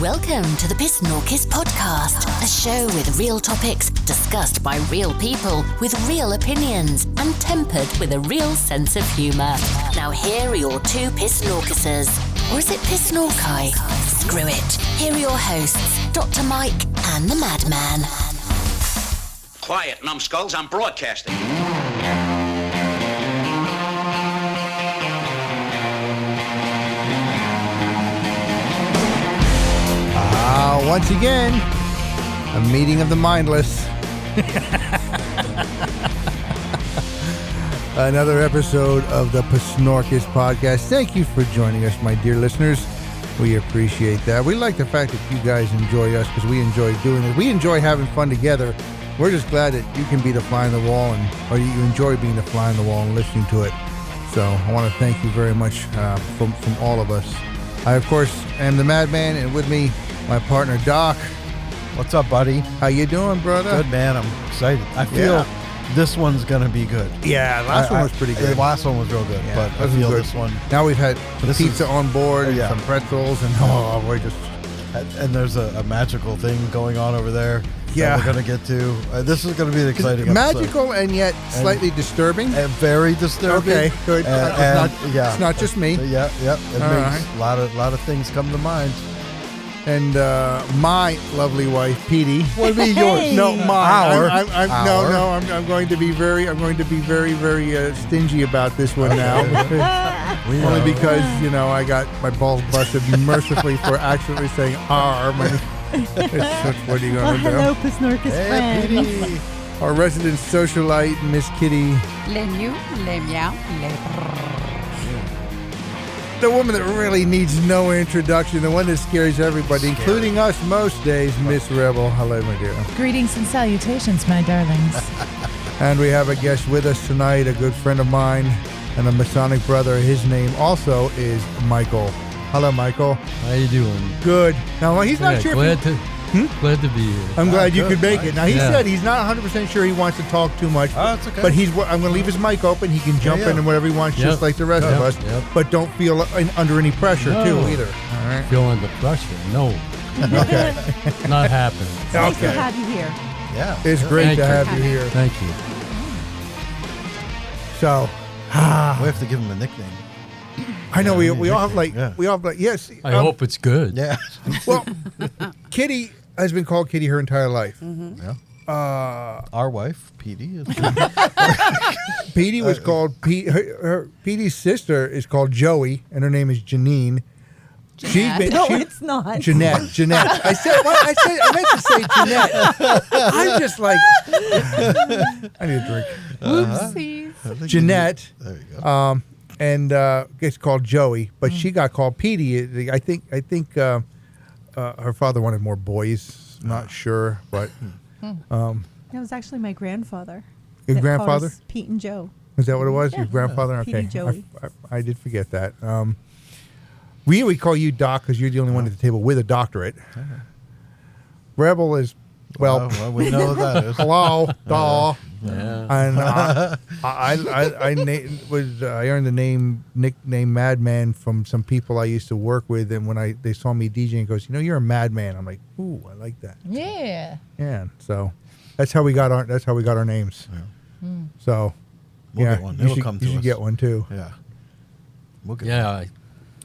Welcome to the PSNORKIS podcast, a show with real topics discussed by real people with real opinions and tempered with a real sense of humour. Now here are your two PSNORKISers. Or is it PSNORKI? Screw it. Here are your hosts, Dr. Myke and The Madman. Quiet, numbskulls, I'm broadcasting. Once again, a meeting of the mindless. Another episode of the PSNORKIS podcast. Thank you for joining us, my dear listeners. We appreciate that. We like the fact that you guys enjoy us because we enjoy doing it. We enjoy having fun together. We're just glad that you can be the fly on the wall, or you enjoy being the fly on the wall and listening to it. So I want to thank you very much from all of us. I, of course, am the Madman, and with me, my partner, Doc. What's up, buddy? How you doing, brother? Good, man. I'm excited. I feel this one's going to be good. Yeah, last one was pretty good. The last one was real good, but I feel this one. Now we've had some pizza on board, and some pretzels, and we're just... And there's a magical thing going on over there that we're going to get to. This is going to be an exciting magical episode. and yet slightly disturbing. And very disturbing. Okay, good. It's not just me. Yeah. It makes a lot of things come to mind. And my lovely wife, Petey. What would be yours? No, mine. I'm going to be very stingy about this one now. Only because I got my balls busted mercifully for accidentally saying "arm." What are you going to do? Hello, PSNORKIS friends. Petey. Our resident socialite, Miss Kitty. Le mew, le meow, le The woman that really needs no introduction, the one that scares everybody, including us most days, Miss Rebel. Hello, my dear. Greetings and salutations, my darlings. And we have a guest with us tonight, a good friend of mine and a Masonic brother. His name also is Michael. Hello, Michael. How you doing? Good. Now, he's not sure glad to be here. I'm glad you could make it. Now, he said he's not 100% sure he wants to talk too much. Oh, it's okay. But I'm going to leave his mic open. He can jump in and whatever he wants, just like the rest of us. Yep. But don't feel under any pressure, too, either. All right. Feel under pressure? No. Okay. Not happening. It's nice to have you here. Yeah. It's great to have you here. Thank you. So, we have to give him a nickname. I know we all have yes. I hope it's good. Yeah. Well, Kitty has been called Kitty her entire life. Mm-hmm. Yeah. Our wife, Petey. Petey was called Petey's sister is called Joey, and her name is Janine. It's not. Jeanette. I meant to say Jeanette. I'm just like, I need a drink. Whoopsies. Jeanette. There you go. And gets called Joey, but she got called Petey. I think her father wanted more boys. Not sure, but It was actually my grandfather. Your that grandfather? called us Pete and Joe. Is that what it was? Yeah. Your grandfather? Petey Okay, Joey. I did forget that. We call you Doc because you're the only one at the table with a doctorate. Rebel is well, we know what that is. hello, Daw. Yeah. And I earned the nickname Madman from some people I used to work with, and when they saw me DJing, goes, you're a madman. I'm like, ooh, I like that. Yeah. Yeah. So that's how we got our names. Yeah. So We'll get one. It'll come to you should us. get one too. Yeah. We'll get one.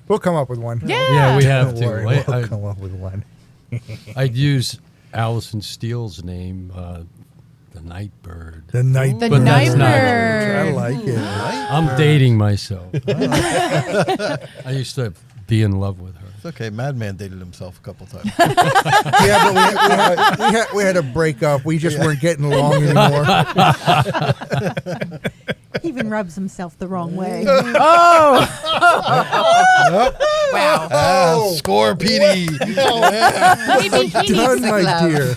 We'll come up with one. Yeah, we have Don't worry, to. we'll come up with one. I'd use Allison Steele's name, the Nightbird. The night. The But that's not Nightbird. I like it. I'm dating myself. I used to be in love with her. It's okay. Madman dated himself a couple times. Yeah, but we had a breakup. We just weren't getting along anymore. He even rubs himself the wrong way. Wow. Score, Petey. Maybe he needs Done, a my glove. dear.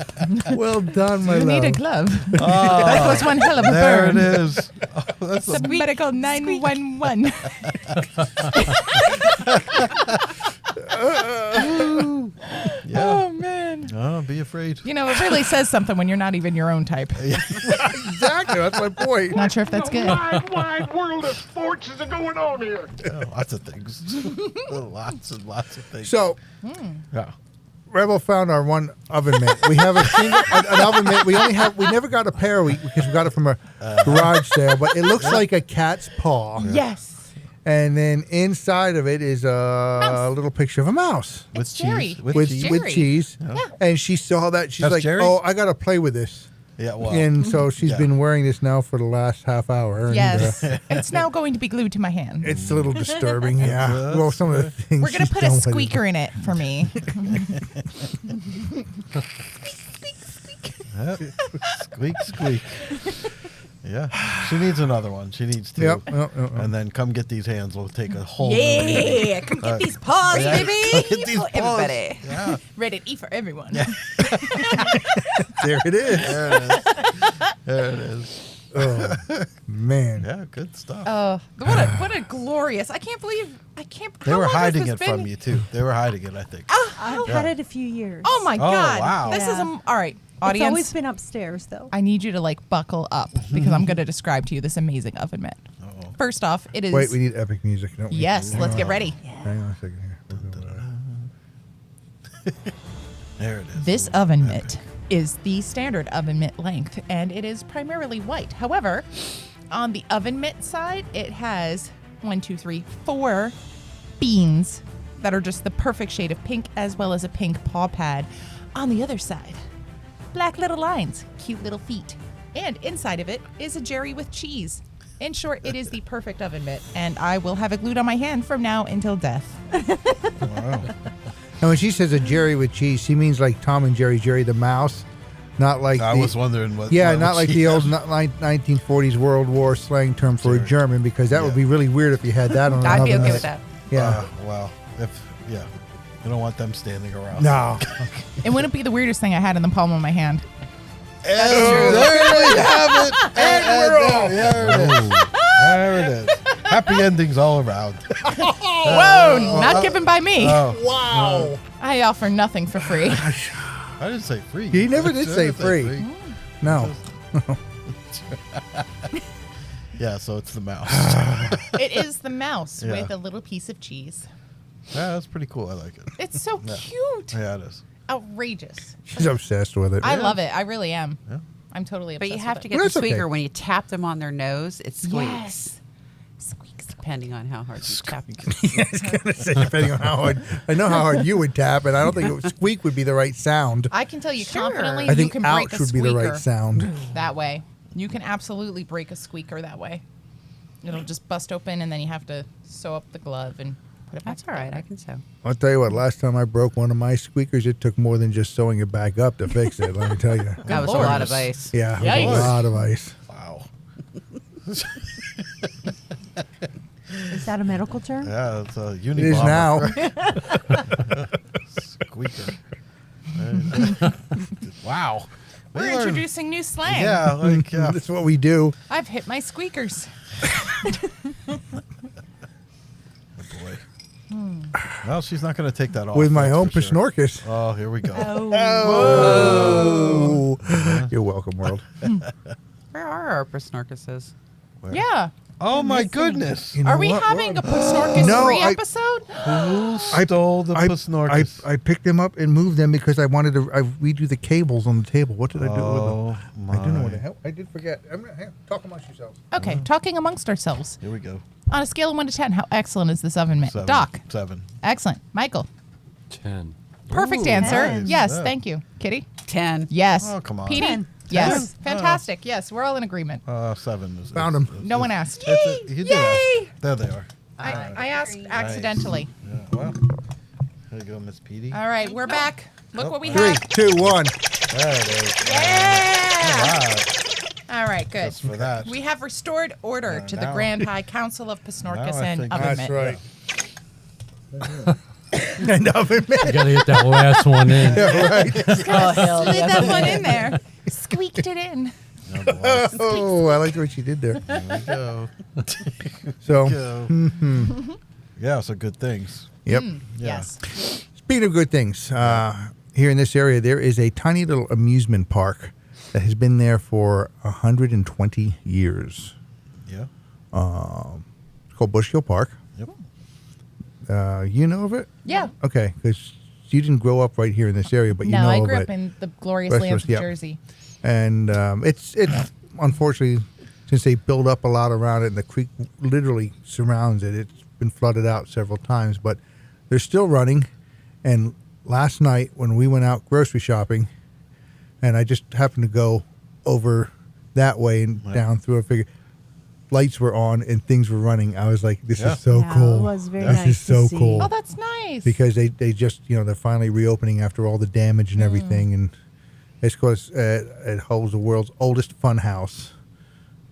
Well done, my You love. need a glove. That was one hell of a There burn. it is. Oh, that's Some medical 911. Oh, man. Oh, be afraid. You know, it really says something when you're not even your own type. Exactly. That's my point. Not sure if that's good. Wide world of sports is going on here. Oh, lots of things. Lots and lots of things. So, Yeah. Rebel found our one oven mitt. We have an oven mitt. We never got a pair because we got it from a garage sale, but it looks like a cat's paw. Yes. And then inside of it is a little picture of a mouse It's Jerry. with cheese. Yeah. And she saw that. She's That's like, Jerry? "Oh, I got to play with this." Yeah, well. And so she's Yeah. been wearing this now for the last half hour. And, Yes. It's now going to be glued to my hand. it's a little disturbing. Yeah. Well, some of the things We're going to she's put done a with it. squeaker in it for me. Yep. Squeak, squeak. Yeah. She needs another one. She needs two. Yep. And then come get these hands. We'll take a whole Yeah, come get these paws, yeah, baby. come get these For paws. everybody. Yeah. Ready to eat for everyone. There it is. There it is. Oh, man. Yeah, good stuff. Oh, what a glorious! I can't believe They how were long has hiding this it been? from you too. They were hiding it, I think. I've had it a few years. Oh my God! wow. This is Yeah. all right, It's audience. always been upstairs, though. I need you to like buckle up because I'm going to describe to you this amazing oven mitt. First off, it is. Wait, we need epic music, don't we? Yes, let's get ready. Hang on a second here. There it is. This oven mitt is the standard oven mitt length, and it is primarily white. However, on the oven mitt side, it has 4 beans that are just the perfect shade of pink, as well as a pink paw pad. On the other side, black little lines, cute little feet. And inside of it is a Jerry with cheese. In short, it is the perfect oven mitt, and I will have it glued on my hand from now until death. And when she says a Jerry with cheese, she means like Tom and Jerry the mouse, not like I was wondering what. Yeah, what not like she the old had. 1940s World War slang term for a German, because that would be really weird if you had that on an I'd be oven okay mitt. with that. Yeah. Well, you don't want them standing around. No. It wouldn't be the weirdest thing I had in the palm of my hand. There we have it. And we're off. There it is. There it is. Happy endings all around. Whoa, not given by me. Wow. I offer nothing for free. I didn't say free. He never did say free. No. Yeah, so it's the mouse. It is the mouse Yeah. with a little piece of cheese. Yeah, that's pretty cool. I like it. It's so cute. Yeah, it is. Outrageous. She's obsessed with it. I love it. I really am. Yeah. I'm totally But obsessed you have with to it. get Well, the that's okay. squeaker when you tap them on their nose. It squeaks. Yes. Squeaks, depending on how hard you tap them. I was gonna say, depending on how hard, I know how hard you would tap, and I don't think squeak would be the right sound. I can tell you Sure. confidently I you think can break ouch a would be the squeaker right sound. that way. You can absolutely break a squeaker that way. It'll just bust open, and then you have to sew up the glove and put it back That's all right. together. I can sew. I'll tell you what, last time I broke one of my squeakers, it took more than just sewing it back up to fix it, let me tell you. That was Lord. a lot of ice. Yeah, it was Yikes. a lot of ice. Wow. Is that a medical term? Yeah, it's a Unibomber. It is now. Squeaker. Wow. We're We learn- introducing new slang. Yeah, like, yeah. That's what we do. I've hit my squeakers. Oh, boy. Well, she's not going to take that off. With my that's own for sure. PSNORKIS. Oh, here we go. Oh. You're welcome, world. Where are our PSNORKISes? Yeah. Oh, my goodness. You know Are we what, having world? a PSNORKIS No, free I- episode? Who stole the PSNORKIS? I picked them up and moved them because I wanted to redo the cables on the table. What did I do with them? Oh, I don't know what the my. hell. I did forget. Talk amongst yourselves. Okay, talking amongst ourselves. Here we go. On a scale of 1 to 10, how excellent is this oven mitt? 7. Doc, 7. excellent. Michael, 10. perfect Ooh, answer. nice. Yes, Yeah. thank you. Kitty? 10. Yes. Oh, come on. Petey? 10. Yes. 10? Fantastic. Yes, we're all in agreement. 7. Found 'em. No one asked. You did Yay! ask. There they are. I asked accidentally. Yeah, well, there you go, Miss Petey. All right, we're back. Look what we 3, have. 2, 1. There it is. Yeah! All right. All right, good. Just for that. We have restored order to the now- Grand High Council of PSNORKIS Now I and think Oven That's Mitt. right. And oven mitt. You got to get that last one in. Oh, hell Slid that one in there. Squeaked it in. Oh, boy. Oh, I liked what she did there. There we go. So, Go. Yeah, so good things. yep. Yeah. Yes. Speaking of good things, here in this area, there is a tiny little amusement park that has been there for 120 years. Yeah. It's called Bushkill Park. Yep. You know of it? Yeah. Okay, because you didn't grow up right here in this area, but you No, know I grew of up it. in the glorious West lands Coast, of yeah. Jersey. And it's unfortunately, since they build up a lot around it and the creek literally surrounds it, it's been flooded out several times, but they're still running. And last night when we went out grocery shopping, and I just happened to go over that way and down through, I figured lights were on and things were running. I was like, this is so Yeah, cool. it was very this nice is to so see. cool. Oh, that's nice. Because they just, they're finally reopening after all the damage and everything. And it's because it holds the world's oldest fun house.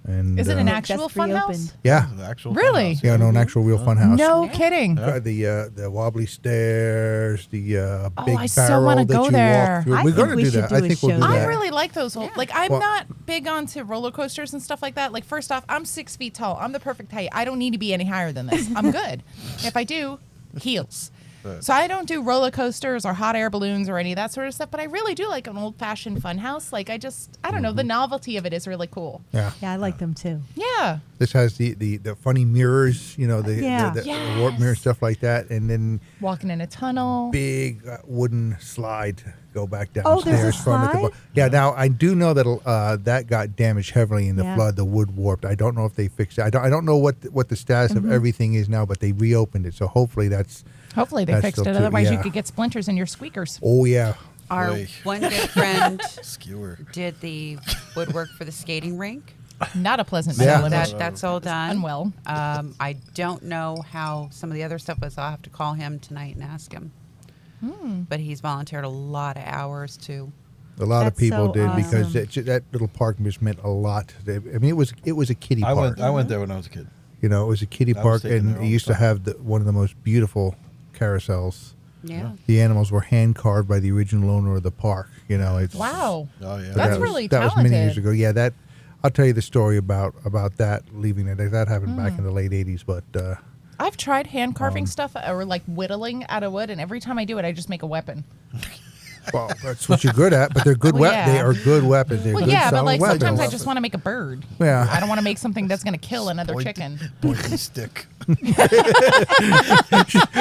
And Is it an That's actual fun house? reopened. Yeah. The actual Really? funhouse, Yeah, no, an actual real fun house. No kidding. The wobbly stairs, the Oh, big I so barrel wanna that go you there. walk through. I We're think going to we do should that. do I a think we'll do show that. I really like those old. Like, I'm Well- not big onto roller coasters and stuff like that. Like, first off, I'm 6 feet tall. I'm the perfect height. I don't need to be any higher than this. I'm good. If I do, heels. So I don't do roller coasters or hot air balloons or any of that sort of stuff. But I really do like an old fashioned fun house. Like, I don't know. The novelty of it is really cool. Yeah. Yeah, I like them too. Yeah. This has the funny mirrors, the Yeah. the warp mirror stuff like that, and then Walking in a tunnel. big wooden slide to go back Oh, there's a downstairs from it. slide? Yeah. Now I do know that that got damaged heavily in the Yeah. flood. The wood warped. I don't know if they fixed it. I don't know what the status of everything is now, but they reopened it. So hopefully that's. Hopefully they That's fixed still it. too- Otherwise, you yeah. could get splinters in your squeakers. Oh yeah. Our Boy. one good friend Skewer. did the woodwork for the skating rink. Not a pleasant Yeah. mental image. That's all done. Unwell. I don't know how some of the other stuff was. I'll have to call him tonight and ask him. But he's volunteered a lot of hours too. A lot of That's people so did because awesome. that little park just meant a lot. I mean, it was a kiddie I park. went there when I was a kid. It was a kiddie I was park, taking and there it all the used to time. have one of the most beautiful carousels. Yeah. The animals were hand carved by the original owner of the park. It's Wow. Oh yeah. but That's that was- really that was many years talented. ago. Yeah, that I'll tell you the story about that leaving it. That happened back in the late '80s, but I've tried hand carving stuff or like whittling out of wood, and every time I do it, I just make a weapon. well, that's what you're good at. But they're good. Well, yeah. They are good weapens. They're Well, good, yeah, but solid like weapons. sometimes I just want to make a bird. Yeah. I don't want to make something that's going to kill another chicken. Pointy stick.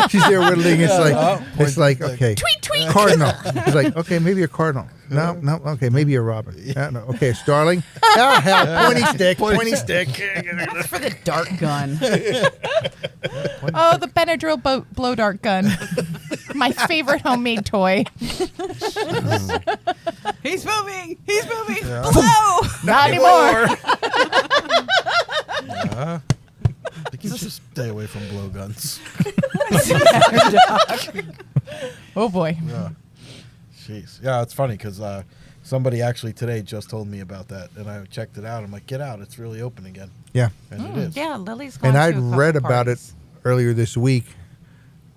She's there whittling. It's like okay. Tweet, tweet. Cardinal. It's like, okay, maybe a cardinal. No, okay, maybe a robin. Yeah, no, okay, a starling. Ah, hell, pointy stick. That's for the dart gun. Oh, the Benadryl blow dart gun. My favorite homemade toy. He's moving. He's moving. Below. Not anymore. I think you should stay away from blowguns. Oh boy. Yeah. Jeez. Yeah, it's funny because somebody actually today just told me about that, and I checked it out. I'm like, get out! It's really open again, Yeah, and it is. Yeah, Lily's gone and to I'd a couple read about it parties. earlier this week,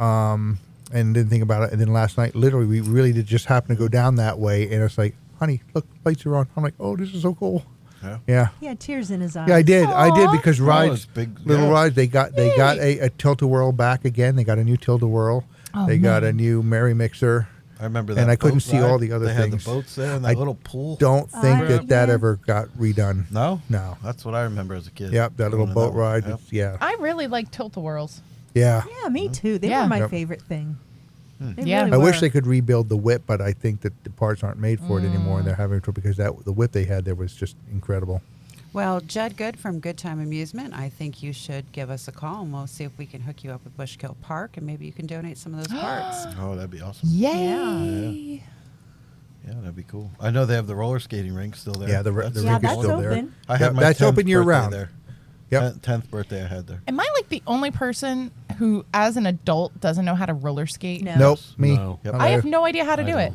and didn't think about it. And then last night, literally, we really did just happen to go down that way, and it's like, honey, look, lights are on. I'm like, oh, this is so cool. Yeah. Yeah. He had tears in his eyes. Yeah, I did. I did Aw. because it's rides, big, little yeah. rides. They got a tilt-a-whirl back again. They got a new tilt-a-whirl. Oh, They got a new Merry Mixer. I remember that. And I couldn't boat see all ride. the other they things. had the boats there and that I little pool. Don't think I that did. ever got redone. No, No. That's what I remember as a kid. Yep, that little Going to boat one. ride. Yep. Yeah. I really like tilt-a-whirls. Yeah. Yeah, me too. They Yeah. were my Yep. favorite thing. They Yeah. really I wish were. they could rebuild the whip, but I think that the parts aren't made for it anymore, and they're having trouble because the whip they had there was just incredible. Well, Judd Good from Good Time Amusement, I think you should give us a call and we'll see if we can hook you up with Bushkill Park and maybe you can donate some of those parts. Oh, that'd be awesome. Yay. Yeah, that'd be cool. I know they have the roller skating rink still there. Yeah, the That's rink Yeah, is that's still there. open. I had Yep, my that's 10th open year birthday round. There. Yep. 10th birthday I had there. Am I like the only person who, as an adult, doesn't know how to roller skate? No. Nope. Me. No. Not I have either. no idea how to do it.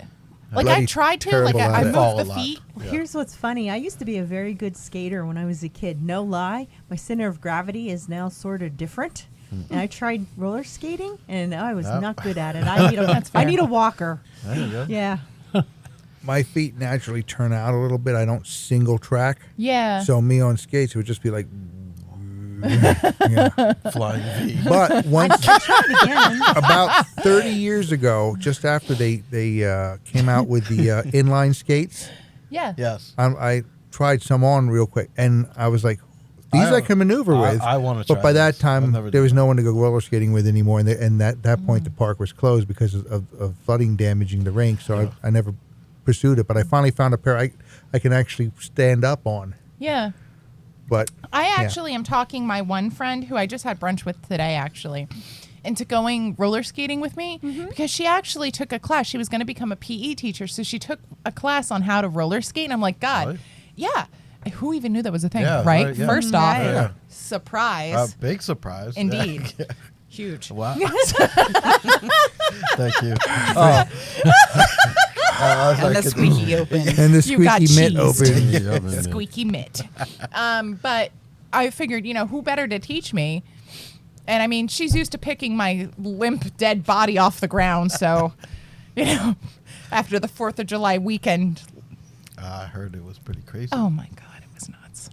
Like Bloody I tried to, like terrible at I it. Fall moved a the lot. feet. Here's what's funny. I used to be a very good skater when I was a kid. No lie. My center of gravity is now sort of different. And I tried roller skating, and I was Yep. not good at it. I need That's I fair. need a walker. There you go. Yeah. My feet naturally turn out a little bit. I don't single track. Yeah. So me on skates, it would just be like. Yeah. Flying V. But once, Again. about 30 years ago, just after they came out with the inline skates, yeah. Yes. I tried some on real quick, and I was like, These I can maneuver with. I want to try But by that this. I've time, never there done was it. no one to go roller skating with anymore. And at that point, the park was closed because of flooding damaging the rink. So I never pursued it. But I finally found a pair I can actually stand up on. Yeah. But I actually am talking my one friend who I just had brunch with today, actually, into going roller skating with me because she actually took a class. She was going to become a PE teacher. So she took a class on how to roller skate. And I'm like, God, Really? yeah. Who even knew that was a thing, Yeah, right? right, yeah. First off, Yeah. surprise. Big surprise. Indeed. Huge. Wow. Thank you. Oh. And the squeaky open. and the You got squeaky mitt cheese. open. Squeaky mitt. But I figured, who better to teach me? And I mean, she's used to picking my limp, dead body off the ground. So, after the 4th of July weekend. I heard it was pretty crazy. Oh, my God. It was nuts.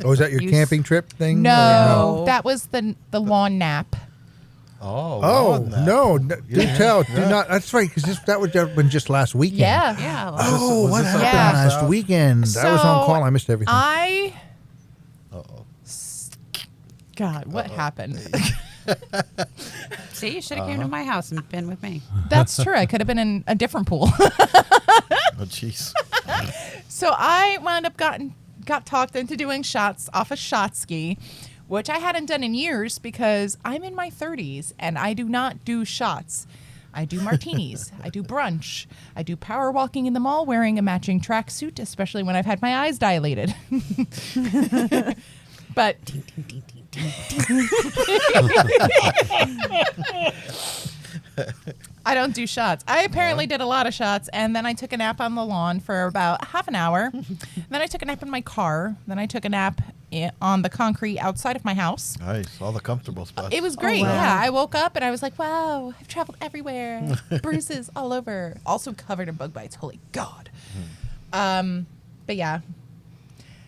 Oh, was that your camping trip thing? No, that was the lawn nap. Oh, no. Do tell. Do not. That's right, because that would have been just last weekend. Yeah. Yeah. Oh, what happened Yeah. last weekend? I was on call. I missed everything. God, what happened? See, you should have came to my house and been with me. That's true. I could have been in a different pool. Oh, jeez. So I wound up got talked into doing shots off a shot ski, which I hadn't done in years because I'm in my 30s and I do not do shots. I do martinis. I do brunch. I do power walking in the mall wearing a matching tracksuit, especially when I've had my eyes dilated. But I don't do shots. I apparently did a lot of shots, and then I took a nap on the lawn for about half an hour. Then I took a nap in my car. Then I took a nap on the concrete outside of my house. Nice. All the comfortable spots. It was great. wow. Yeah, I woke up and I was like, wow, I've traveled everywhere. Bruises all over. Also covered in bug bites. Holy God. But yeah.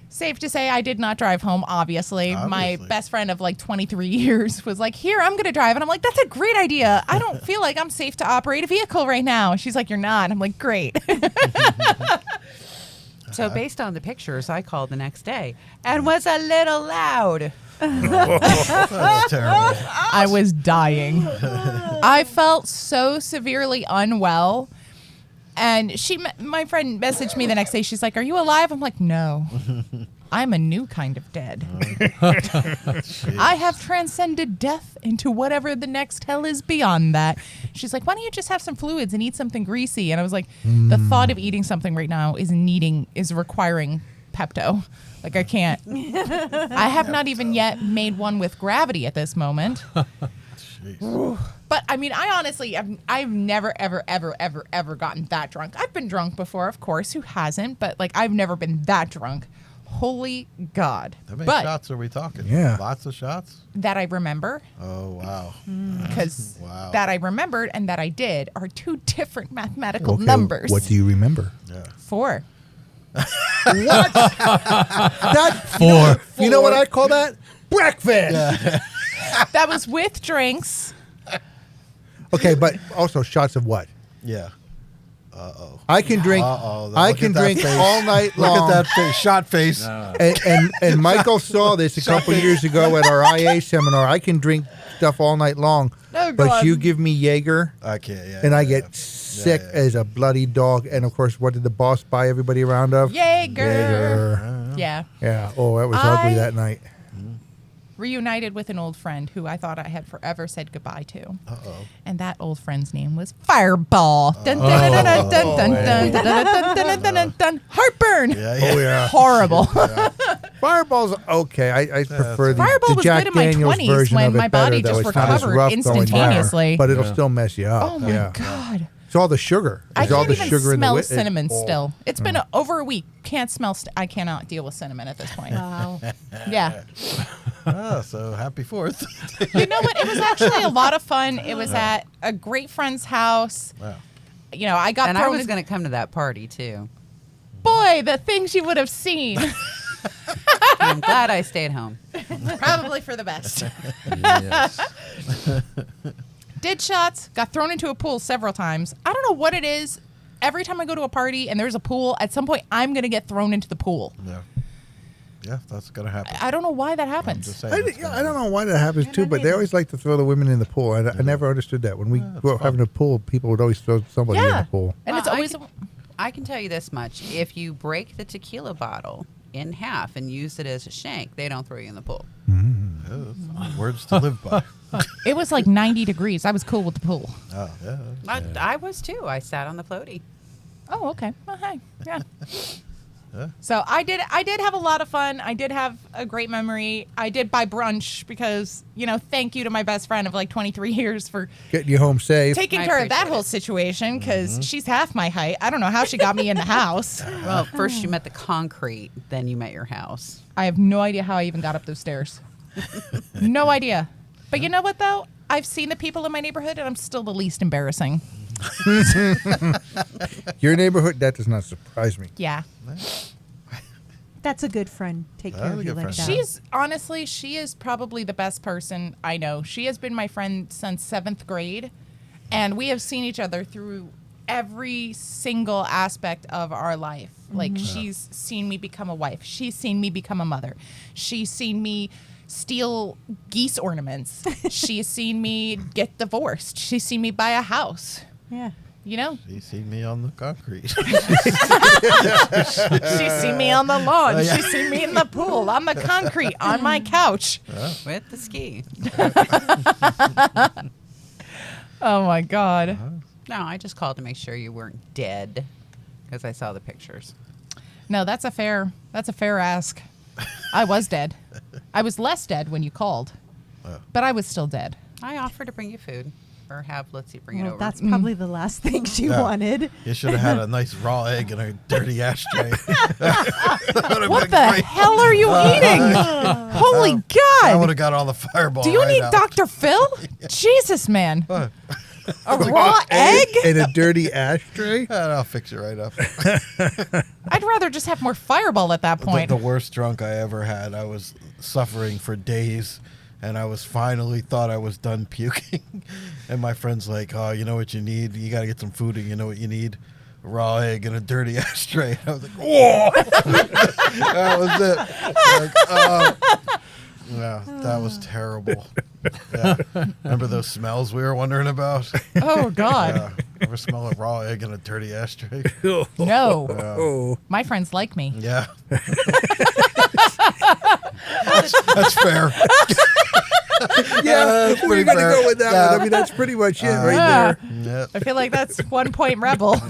Safe to say I did not drive home, obviously. My best friend of like 23 years was like, here, I'm going to drive. And I'm like, that's a great idea. I don't feel like I'm safe to operate a vehicle right now. She's like, you're not. I'm like, great. So based on the pictures, I called the next day and was a little loud. That's terrible. I was dying. I felt so severely unwell. And my friend messaged me the next day. She's like, are you alive? I'm like, no. I'm a new kind of dead. I have transcended death into whatever the next hell is beyond that. She's like, why don't you just have some fluids and eat something greasy? And I was like, the thought of eating something right now is requiring Pepto. Like, I can't. I have not even yet made one with gravity at this moment. But I mean, I honestly, I've never, ever, ever, ever, ever gotten that drunk. I've been drunk before, of course. Who hasn't? But like, I've never been that drunk. Holy God! How many But shots are we talking? Yeah. Lots of shots? that I remember, Oh, wow. because Wow. that I remembered and that I did are two different mathematical Okay, numbers. What do you remember? Yeah. 4. That 4. You know what I call that? Breakfast. That was with drinks. Okay, but also shots of what? Yeah. I can drink. Uh-oh. I Look can at that drink face. all night long. Look at that face. Shot face. And Michael saw this a couple years ago at our IA seminar. I can drink stuff all night long, Oh, but God. you give me Jaeger, I can't. Yeah. and I yeah, get sick as a bloody dog. And of course, what did the boss buy everybody around of? Jaeger. Yeah. Yeah. Oh, that was ugly that night. Reunited with an old friend who I thought I had forever said goodbye to. Uh-oh. And that old friend's name was Fireball. Dun, dun, dun, dun, dun, dun, dun, dun, dun, dun, dun, dun, dun. Heartburn. Yeah, Oh yeah. Horrible. Fireball's okay. I prefer the Fireball was Jack good in my Daniels 20s version when of it my better, body though. just It's not as recovered rough going down, instantaneously. but it'll still mess you up. Oh my yeah. God. It's all the sugar. I It's all can't the even sugar in the smell wit- cinnamon oh. still. It's been over a week. Can't smell. I cannot deal with cinnamon at this point. Wow. Yeah. Oh, so happy 4th. You know what? It was actually a lot of fun. It was at a great friend's house. Wow. You know, I got And I thrown was in- going to come to that party too. Boy, the things you would have seen. I'm glad I stayed home. Probably for the best. Yes. Did shots, got thrown into a pool several times. I don't know what it is. Every time I go to a party and there's a pool, at some point I'm going to get thrown into the pool. Yeah. Yeah, that's gonna happen. I don't know why that I'm happens. just saying I it's gonna don't know why that happens too, but they always like to throw the women in the pool. I never understood that. When we grew up having a pool, people would always throw somebody in the pool. And it's always I can tell you this much: if you break the tequila bottle in half and use it as a shank, they don't throw you in the pool. Words to live by. it was like 90 degrees. I was cool with the pool. Oh, yeah. I was too. I sat on the floaty. Oh, okay. Well, hey, yeah. So I did have a lot of fun. I did have a great memory. I did buy brunch because, thank you to my best friend of like 23 years for getting you home safe. taking care of that whole situation because she's half my height. I don't know how she got me in the house. Well, first you met the concrete, then you met your house. I have no idea how I even got up those stairs. No idea. But you know what, though? I've seen the people in my neighborhood, and I'm still the least embarrassing. Your neighborhood, that does not surprise me. Yeah. That's a good friend. Take care of you like that. She is probably the best person I know. She has been my friend since 7th grade, and we have seen each other through every single aspect of our life. Like, she's seen me become a wife. She's seen me become a mother. She's seen me steal geese ornaments. She's seen me get divorced. She's seen me buy a house. Yeah. She's seen me on the concrete. She's seen me on the lawn. She's seen me in the pool, on the concrete, on my couch. With the ski. Oh, my God. No, I just called to make sure you weren't dead because I saw the pictures. No, that's a fair ask. I was dead. I was less dead when you called, but I was still dead. I offered to bring you food or have Litzy bring it over. That's probably the last thing she wanted. You should have had a nice raw egg in a dirty ashtray. What the hell are you eating? Holy God. I would have got all the fireball. Do you right need out. Dr. Phil? Jesus, man. What? A raw egg? In a dirty ashtray? I'll fix it right up. I'd rather just have more Fireball at that point. The worst drunk I ever had. I was suffering for days, and I was finally thought I was done puking. And my friend's like, "Oh, you know what you need? You got to get some food, and you know what you need? A raw egg in a dirty ashtray." I was like, "Whoa!" That was it. Yeah, that was terrible. Yeah. Remember those smells we were wondering about? Oh, God. Yeah. Ever smell a raw egg in a dirty ashtray? No. My friends like me. Yeah. That's fair. Yeah, we're going to go with that one. I mean, that's pretty much it right there. Yep. I feel like that's 1 point rebel.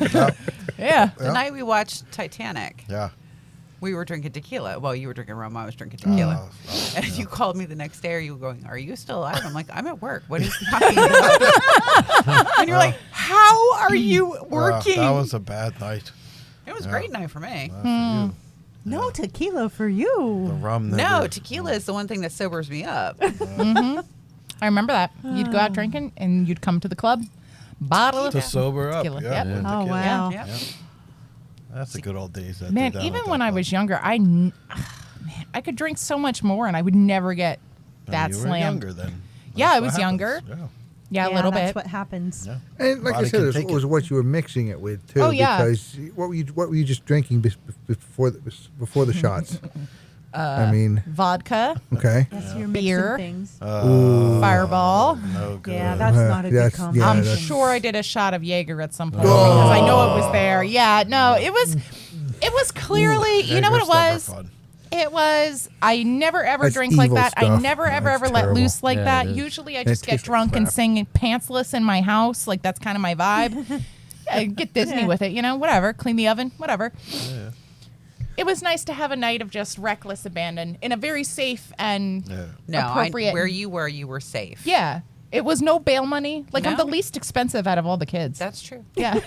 Yeah. The night we watched Titanic, Yeah. we were drinking tequila. Well, you were drinking rum. I was drinking tequila. And you called me the next day. Are you going, are you still alive? I'm like, I'm at work. What is he talking about? And you're like, how are you working? That was a bad night. It was a great night for me. For you. No tequila for you. The rum. No, tequila is the one thing that sobers me up. I remember that. You'd go out drinking and you'd come to the club, bottle of to sober up. tequila. Yeah. Yep. Oh, wow. Yep. That's the good old days. That Man, day down even at when that I club. was younger, I could drink so much more and I would never get that you were slammed. younger then. Yeah, That's I was what younger. happens. Yeah, a little that's bit. what happens. Yeah. And like I Body said, can it take was it. what you were mixing it with too. Oh, yeah. Because what were you just drinking before the shots? I mean, Vodka, okay. Yes, you're Beer. mixing things. Fireball. No good. Yeah, that's not a good That's- combo. yeah, I'm that's- sure I did a shot of Jaeger at some point because I know it was there. Yeah, no, it was clearly, you know what it Jaeger was? stuff are fun. It was, I never ever That's drink like evil that. I stuff. never ever That's ever let terrible. loose like Yeah, that. it is. Usually I It just get tastes like drunk and crap. sing pantsless in my house. Like that's kind of my vibe. I get Disney with it, whatever. Clean the oven, whatever. Yeah. It was nice to have a night of just reckless abandon in a very safe and Yeah. No, appropriate. where you were, you were safe. Yeah. It was no bail money. Like I'm No. the least expensive out of all the kids. That's true. Yeah.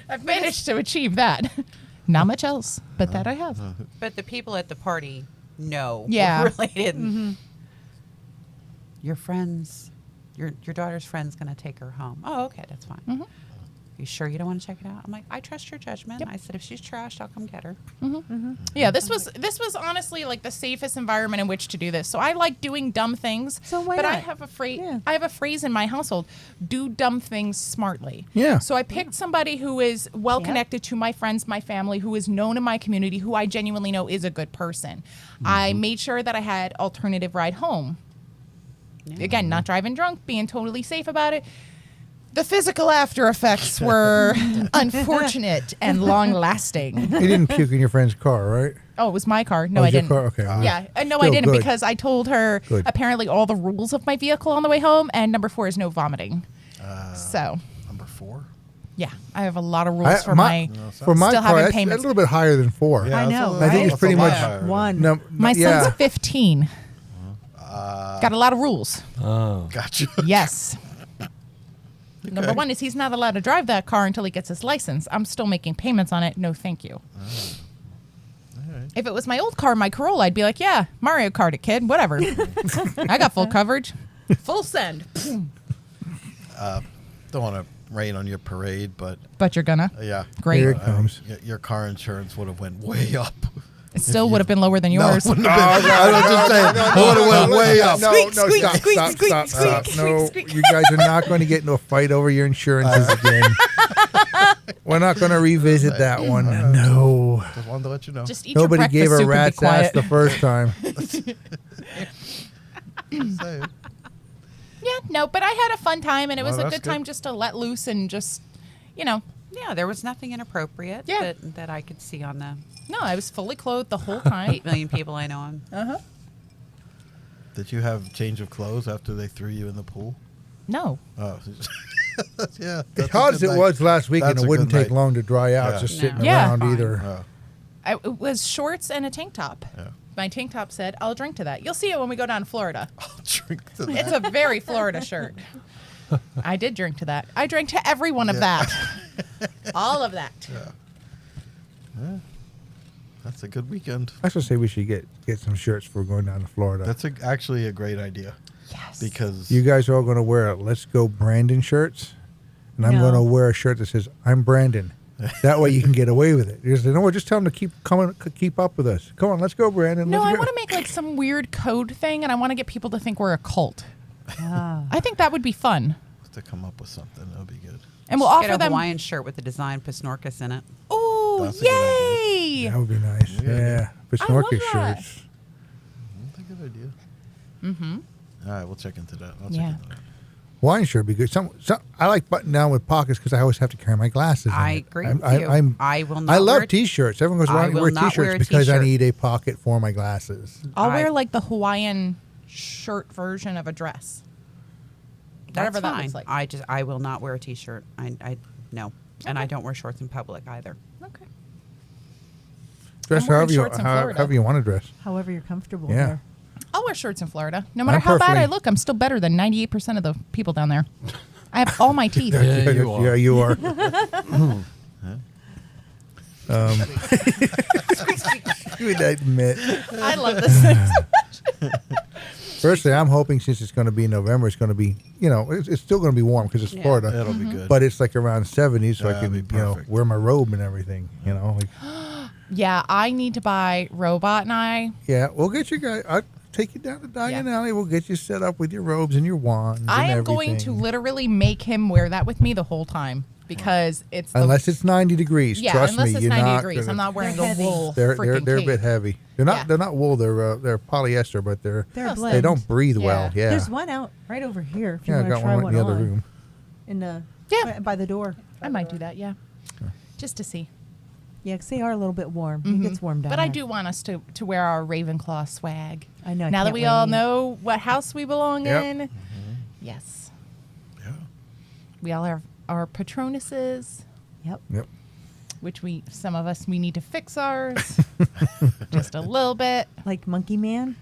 I've managed to achieve that. Not much else, but that I have. But the people at the party know Yeah. we're related. Your friends, your daughter's friend's going to take her home. Oh, okay, that's fine. you sure you don't want to check it out? I'm like, I trust your judgment. I said, if she's trashed, I'll come get her. Yeah, this was honestly like the safest environment in which to do this. So I like doing dumb things. So why but I not? have a phrase. Yeah. I have a phrase in my household: do dumb things smartly. Yeah. So I picked somebody who is well connected to my friends, my family, who is known in my community, who I genuinely know is a good person. I made sure that I had alternative ride home. Again, not driving drunk, being totally safe about it. The physical after effects were unfortunate and long lasting. You didn't puke in your friend's car, right? Oh, it was my car. No, Oh, I it's your didn't. car? Okay. Yeah, no, I Still didn't good. because I told her Good. apparently all the rules of my vehicle on the way home, and number 4 is no vomiting. So, Number 4. yeah, I have a lot of rules for my for my still car, having that's a payments. little bit higher than 4. Yeah, I that's know, a- I think right? it's pretty that's a lot much higher. One. No, My yeah. son's 15. Got a lot of rules. Oh. Gotcha. Yes. Number 1 is he's not allowed to drive that car until he gets his license. I'm still making payments on it. No, thank you. If it was my old car, my Corolla, I'd be like, yeah, Mario Kart it, kid. Whatever. I got full coverage. Full send. Don't want to rain on your parade, but But you're gonna. yeah. Great. Here it comes. Your car insurance would have went way up. It still would have been lower than yours. No, it wouldn't have been. I was just saying, it would have went way up. No, stop. No, you guys are not going to get into a fight over your insurances again. We're not going to revisit that one. No. Just wanted to let you know. Just eat your Nobody breakfast gave a soup and be rat's ass quiet. the first time. Just saying. Yeah, no, but I had a fun time, and it was Well, a that's good time good. just to let loose and just, you know. Yeah, there was nothing inappropriate Yeah. that I could see on the No, I was fully clothed the whole time. 8 million people I know on. Did you have change of clothes after they threw you in the pool? No. Oh, yeah. As that's a hot good as it night. was last weekend, That's it a wouldn't good take night. long to dry out Yeah. just No. sitting Yeah. around Fine. either. Oh, It was shorts and a tank top. yeah. My tank top said, I'll drink to that. You'll see it when we go down to Florida. I'll drink to that. It's a very Florida shirt. I did drink to that. I drank to every one of that. All of that. That's a good weekend. I should say we should get some shirts for going down to Florida. That's actually a great idea Yes. because You guys are all going to wear Let's Go Brandon shirts, and I'm No. going to wear a shirt that says I'm Brandon. That way you can get away with it. You know what? Just tell them to keep up with us. Come on, let's go, Brandon. No, Let's I go. want to make like some weird code thing, and I want to get people to think we're a cult. I think that would be fun. to come up with something, that'll be good. And we'll Get offer a them. Hawaiian shirt with the design PSNORKIS in it. Oh, That's a good yay! That would be nice. Yeah, for I love snorkel that. shirts. That's a good idea. Mm-hmm. All right, we'll check into that. I'll check Yeah. into that. Wine shirt would be good. Some I like button down with pockets because I always have to carry my glasses. in I it. agree with you. I will not I love wear- T-shirts. Everyone goes, I "Why don't you will wear not wear T-shirts?" a Because I T-shirt. need a pocket for my glasses. I'll I- wear like the Hawaiian shirt version of a dress. That's Whatever that fine. looks like. I will not wear a t-shirt. I no. And I don't wear shorts in public either. Okay. Dress I'm wearing however you shorts in Florida. however you want to dress. However you're comfortable Yeah. there. I'll wear shirts in Florida. No matter I'm how bad I perfectly- look, I'm still better than 98% of the people down there. I have all my teeth. Yeah, you are. Yeah, you are. You would admit. I love this thing. Firstly, I'm hoping since it's going to be November, it's going to be, it's still going to be warm because it's Florida. That'll be good. But it's like around 70, so I That'd can, be perfect. wear my robe and everything. Like, Yeah, I need to buy Robot and I. yeah, we'll get you guys. I'll take you down to Diagon Alley. We'll get you set up with your robes and your wands. I and am going to everything. literally make him wear that with me the whole time because it's the, Unless it's 90 degrees. yeah, Trust unless me, it's you're 90 not degrees. gonna- I'm not wearing They're a heavy. wool They're freaking a cape. bit heavy. They're not Yeah. they're not wool. They're polyester, but They're Oh, blend. they don't breathe well. Yeah. Yeah. There's one out right over here. If you Yeah, I want to got try one one in the other on. room. In the Yeah. by the door. I might do that, yeah, just to see. Yeah, 'cause they are a little bit warm. It gets warm down But I there. do want us to wear our Ravenclaw swag. I know. I now that can't we all wait. know what house we belong Yep. in, yes, Yeah. we all have our Patronuses, Yep. Yep. which some of us, we need to fix ours just a little bit. Like Monkey Man.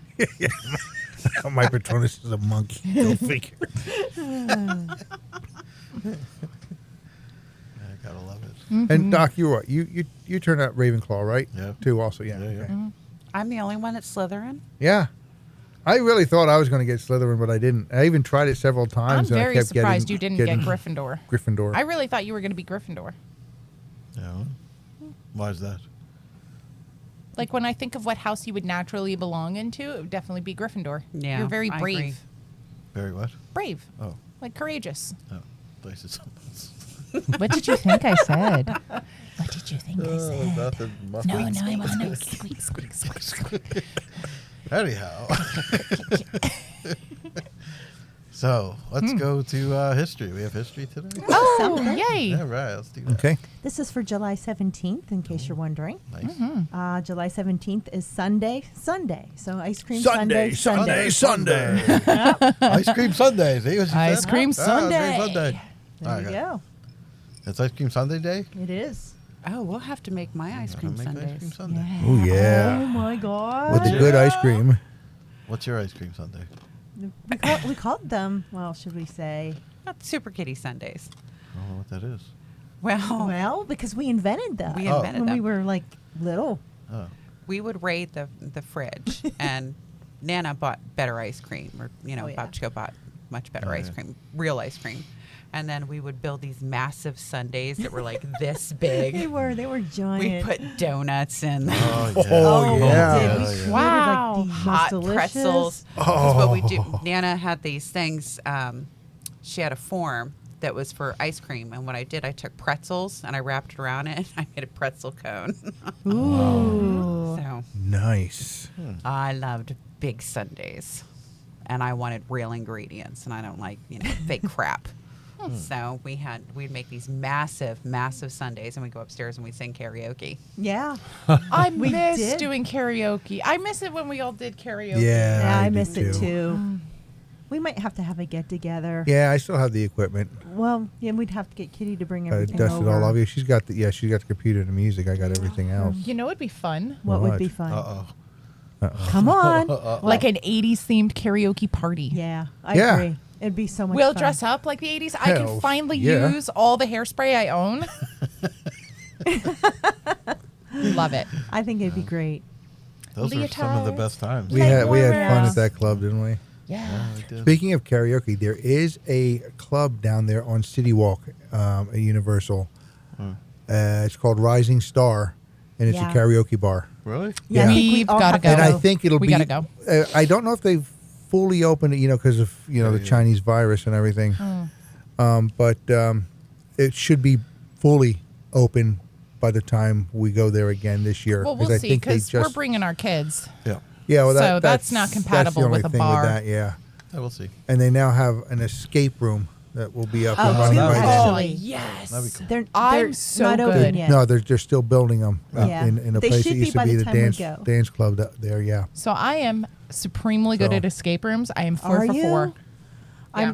My Patronus is a monkey. Go figure. I gotta love it. And Doc, you what? You turned out Ravenclaw, right? Yeah. Too also, yeah. Yeah, yeah. Okay. I'm the only one that's Slytherin. Yeah. I really thought I was going to get Slytherin, but I didn't. I even tried it several I'm times. and I very kept surprised you getting didn't get Gryffindor. Gryffindor. I really thought you were going to be Gryffindor. Yeah. Why is that? Like when I think of what house you would naturally belong into, it would definitely be Gryffindor. Yeah, You're very I brave. agree. Very what? Brave. Oh. Like courageous. Oh. Places. What did you think I said? What did you think I said? Nothing. No, I'm on it. Squeak, squeak, squeak, squeak. Anyhow. So let's go to history. We have history today. Oh, yay. Yeah, right. Let's do that. Okay. This is for July 17th, in case you're wondering. Nice. July 17th is Sunday. So ice cream Sunday. Ice cream Sundays. See what she Ice said? cream Ah, Sunday. Sunday. There you go. It's Ice Cream Sunday day? It is. Oh, we'll have to make my ice cream Make Ice sundays. Cream Sunday. Oh, Oh yeah. my God. With the good ice cream. What's your ice cream sundae? We called them, well, should we say? Not Super Kitty Sundays. I don't know what that is. Well, because we invented them. We invented when we them. were like little. Oh. We would raid the fridge, and Nana bought better ice cream, or Oh, yeah. Babchko bought much better Oh, ice yeah. cream, real ice cream. And then we would build these massive sundaes that were like this big. They were giant. We put donuts in, Oh, yeah. Oh, we yeah. did. We Yeah, yeah. created, Wow. Like, the most hot delicious. pretzels. Because what we do, Nana had these things. She had a form that was for ice cream, and what I did, I took pretzels and I wrapped it around it. And I made a pretzel cone. Ooh. So Nice. I loved big sundaes, and I wanted real ingredients, and I don't like fake crap. So we'd make these massive sundaes, and we'd go upstairs and we'd sing karaoke. Yeah. I We miss did. doing karaoke. I miss it when we all did karaoke. Yeah, I do miss it too. too. We might have to have a get together. Yeah, I still have the equipment. Well, yeah, we'd have to get Kitty to bring I everything dusted over. all of you. She's got the computer and the music. I got everything else. You know, it'd be fun. What What? would be fun? Uh-oh. Come on. Like an 80s themed karaoke party. Yeah, I Yeah. agree. It'd be so much We'll fun. dress up like the 80s. I Hell, can finally yeah. use all the hairspray I own. Love it. I think it'd be great. Those were some of the Leotards. best times. We had fun warmers. at that club, didn't we? Yeah. Yeah, we did. Speaking of karaoke, there is a club down there on City Walk at Universal. It's called Rising Star, and it's Yeah. a karaoke bar. Really? Yeah, I Yeah. think we We've all gotta have to go. And I think it'll We be. gotta go. I don't know if they've fully opened it, because of the Chinese virus and everything. But it should be fully open by the time we go there again this year. Well, we'll 'cause I see, think they because we're just- bringing our kids. Yeah. Yeah, well, so that's not the compatible only with a thing bar. that, yeah. Yeah, we'll see. And they now have an escape room that will be up and Oh, running two, by then. actually. yes. That'd be cool. They're I'm so not good. open yet. No, they're still building them Yeah. in a They place should that be used to by be the the time we dance go. dance club there. Yeah. So I am supremely good So- at escape rooms. I am 4 Are for you? 4. I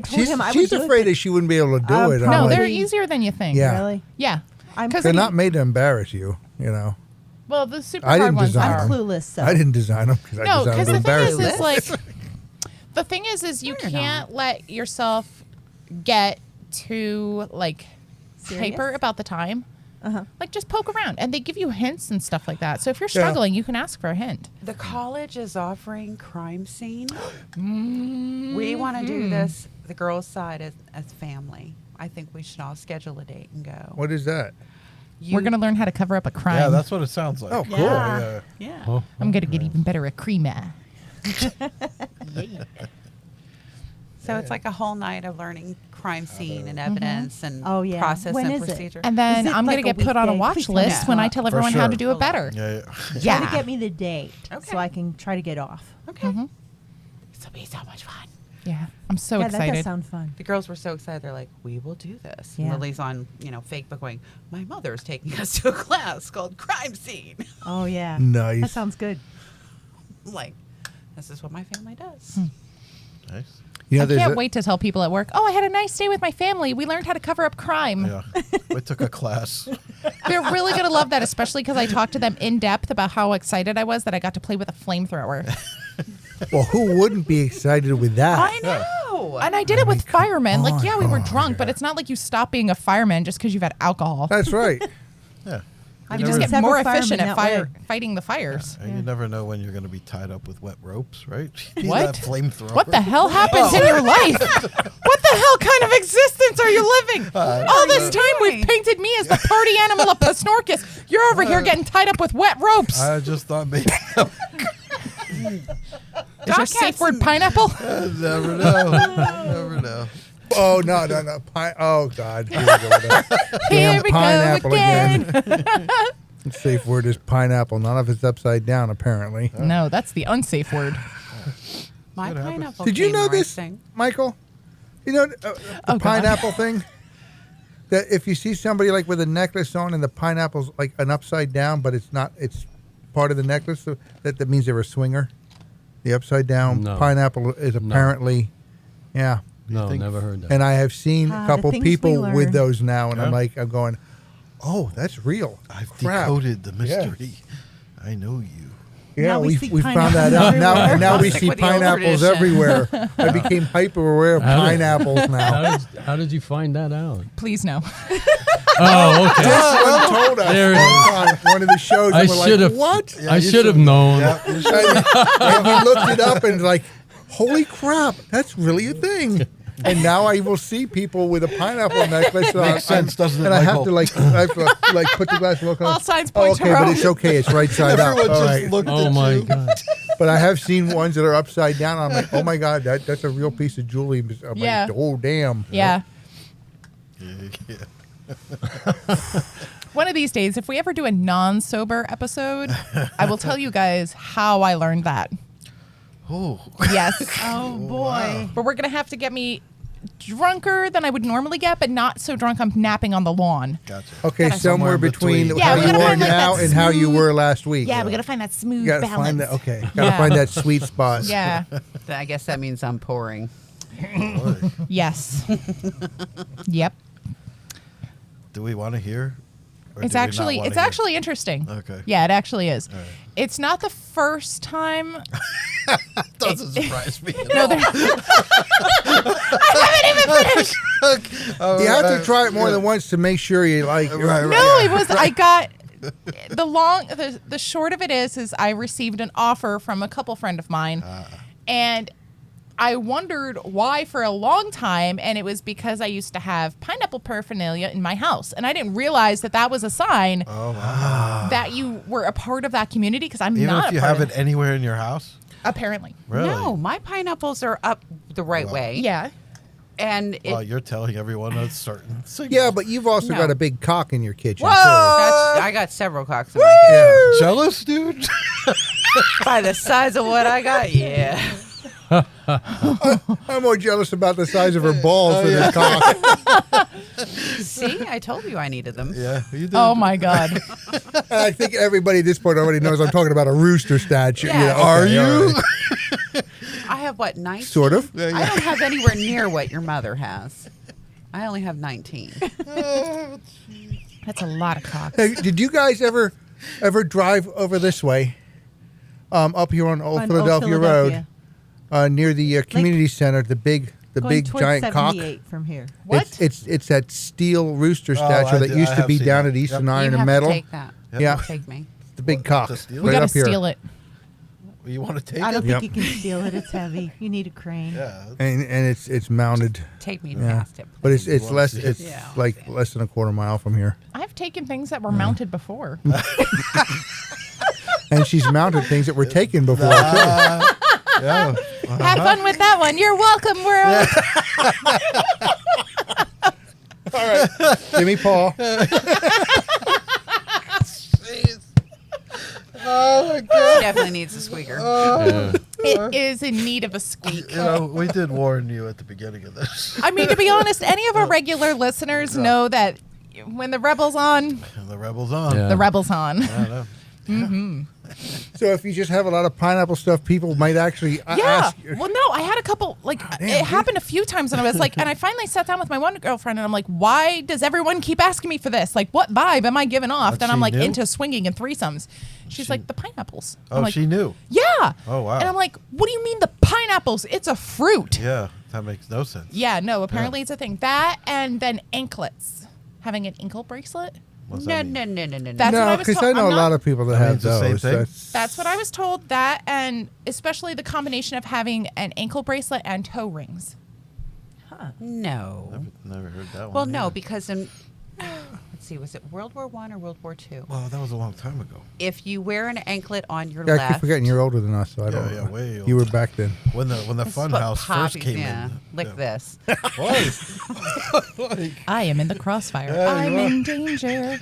told him I would She's do afraid it. that she wouldn't be able to do it. I'm No, like, they're easier than you think. Yeah. Really? Yeah. I'm Because they're not made to embarrass you. Well, the super I hard didn't ones design are. I'm them. clueless. So. I didn't design them because I No, designed because them to the thing embarrass is, them. is like, the thing is you you're can't let yourself get too like Serious? hyper about the time. Uh-huh. Like just poke around, and they give you hints and stuff like that. So if you're struggling, you can ask for a hint. The college is offering crime scene. We want to do this, the girls' side as family. I think we should all schedule a date and go. What is that? We're gonna learn how to cover up a crime. Yeah, that's what it sounds like. Oh, cool. Yeah. Yeah. Oh, I'm gonna get even better at crema. So it's like a whole night of learning crime scene and evidence and Oh, yeah. process When and is it? procedure. And then Is it I'm like gonna a get put on a weekday? watch Please tell list me. when I tell For everyone how to sure. do it better. Yeah. Try Yeah. to get me the date Okay. so I can try to get off. Okay. This will be so much fun. Yeah, I'm so yeah, that excited. does sound fun. The girls were so excited. They're like, we will do this. And Yeah. Lily's on, Facebook going, my mother's taking us to a class called Crime Scene. Oh yeah. Nice. That sounds good. I'm like, this is what my family does. Nice. I there's can't wait to tell people at work, oh, I had a nice day with my family. We learned how to cover up crime. Yeah. We took a class. They're really going to love that, especially because I talked to them in depth about how excited I was that I got to play with a flamethrower. Well, who wouldn't be excited with that? I know. And I did it with firemen. Like, yeah, we were on. drunk, but it's not like you stop being a fireman just because you've had alcohol. That's right. Yeah. I've You just known get more several efficient firemen at that way. fighting the fires. And you never know when you're going to be tied up with wet ropes, right? You need What? That flamethrower. What the hell happens in your life? What the hell kind of existence are you living? All this time we've painted me as the party animal of PSNORKIS. You're over here getting tied up with wet ropes. I just thought maybe. Is your safe word pineapple? Never know. Never know. Oh no. Oh God. Here we go with that. Here Damn we pineapple go again. The safe word is pineapple. None of it's upside down, apparently. No, that's the unsafe word. My pineapple. Did you came know the right this, thing. Michael? You know the God. pineapple thing? That if you see somebody like with a necklace on and the pineapple's like an upside down, but it's not, it's part of the necklace, so that means they're a swinger. The upside down No. pineapple is apparently, yeah. No, never heard that. And I have seen a couple the things we people with learn. those now, and Yeah. I'm going, oh, that's real. I've Crap. decoded the mystery. I know you. Yeah, Now we we see found that out. pineapples Now we Stick see with the old pineapples tradition. everywhere. I became hyper aware of How did- pineapples now. How did you find that out? Please no. Oh, okay. Someone told us There it on one of the shows. I and we're should like, have. what? I should have known. Yeah, you should. And we looked it up and like, holy crap, that's really a thing. And now I will see people with a pineapple necklace. Makes sense, doesn't it, And I have Michael? to like put the glass and look on. All signs Oh, point to okay, but Rome. it's okay. It's right side up. Everyone All just right. looked Oh at my you. god. But I have seen ones that are upside down. I'm like, oh my god, that's a real piece of jewelry. I'm Yeah. like, oh damn. Yeah. Yeah. One of these days, if we ever do a non-sober episode, I will tell you guys how I learned that. Oh, Yes. Oh boy. But we're going to have to get me drunker than I would normally get, but not so drunk I'm napping on the lawn. gotcha. Okay, Gotta- somewhere between between. Yeah, how we you gotta are find, like, now that and how you smooth- were last week. Yeah, we got to find that smooth You gotta balance. find that. Okay, gotta Yeah. find that sweet spot. Yeah. I guess that means I'm pouring. Yes. Yep. Do we want to hear? Or It's do we not actually wanna it's hear? actually interesting. Okay. Yeah, it actually is. right. It's not the first time. Doesn't surprise me. No, there, You have to try it more than once to make sure you like. Right, no, it was. I got the short of it is I received an offer from a couple friend of mine, and I wondered why for a long time, and it was because I used to have pineapple paraphernalia in my house, and I didn't realize that was a sign that you were a part of that community because I'm Even not. if you a part have of it anywhere in your house? apparently. Really? No, my pineapples are up the right way. Yeah. And it, Well, you're telling everyone a certain signal. Yeah, but you've also No. got a big cock in your kitchen. I got several cocks in my kitchen. Yeah. Jealous, dude? By the size of what I got, yeah. I'm more jealous about the size of her balls than her cock. See, I told you I needed them. Yeah, you did. Oh my God. And I think everybody at this point already knows I'm talking about a rooster statue. Yeah. You know, Are okay, you? all right. I have what, 19? Sort of. I don't have anywhere near what your mother has. I only have 19. That's a lot of cocks. Hey, did you guys ever drive over this way? Up here on Old On Philadelphia Road, near the community center, the big Going towards giant cock. 78 from here. What? It's that steel rooster Oh, statue I that did- used I to have be seen down that. at Eastern Yep. Iron You and have Metal. to take that. Yeah, Take me. the big cock. To steal We right got to up here. steal it. You want to take I it? don't think Yep. you can steal it. It's heavy. You need a crane. Yeah. And it's mounted. Take me Yeah. past it. But it's wanna less. see it? It's Yeah. like less than a quarter mile from here. I've taken things that were mounted before. And she's mounted things that were taken before too. Yeah. Have fun with that one. You're welcome, world. All right, Jimmy Paul. Oh my God. Definitely needs a squeaker. Yeah. It is in need of a squeak. You know, we did warn you at the beginning of this. I mean, to be honest, any of our regular listeners know that when the rebel's on, And the rebels on. Yeah. the rebel's on. I know. So if you just have a lot of pineapple stuff, people might actually Yeah. ask. Well, no, I had a couple, it happened a few times, and I was like, and I finally sat down with my one girlfriend, and I'm like, why does everyone keep asking me for this? Like, what vibe am I giving off? But Then I'm she like knew? into swinging and threesomes. She's like, the pineapples. Oh, I'm like, she knew. yeah. Oh, wow. And I'm like, what do you mean the pineapples? It's a fruit. Yeah, that makes no sense. Yeah, no, apparently it's a thing. That and then anklets. Having an ankle bracelet. What's No, that mean? no. That's what I No, was because told. I know I'm a lot of people that That have means the same those. thing? That's what I was told. That, and especially the combination of having an ankle bracelet and toe rings. No. Never heard that one. Well, no, either. because in let's see, was it World War I or World War II? Well, that was a long time ago. If you wear an anklet on your Yeah, I left, keep forgetting you're older than us, so I don't Yeah, know. way You were older. back then. When the This is fun what house first Poppy- came yeah, in. like this. I am in the crossfire. Yeah, I'm you are. in danger.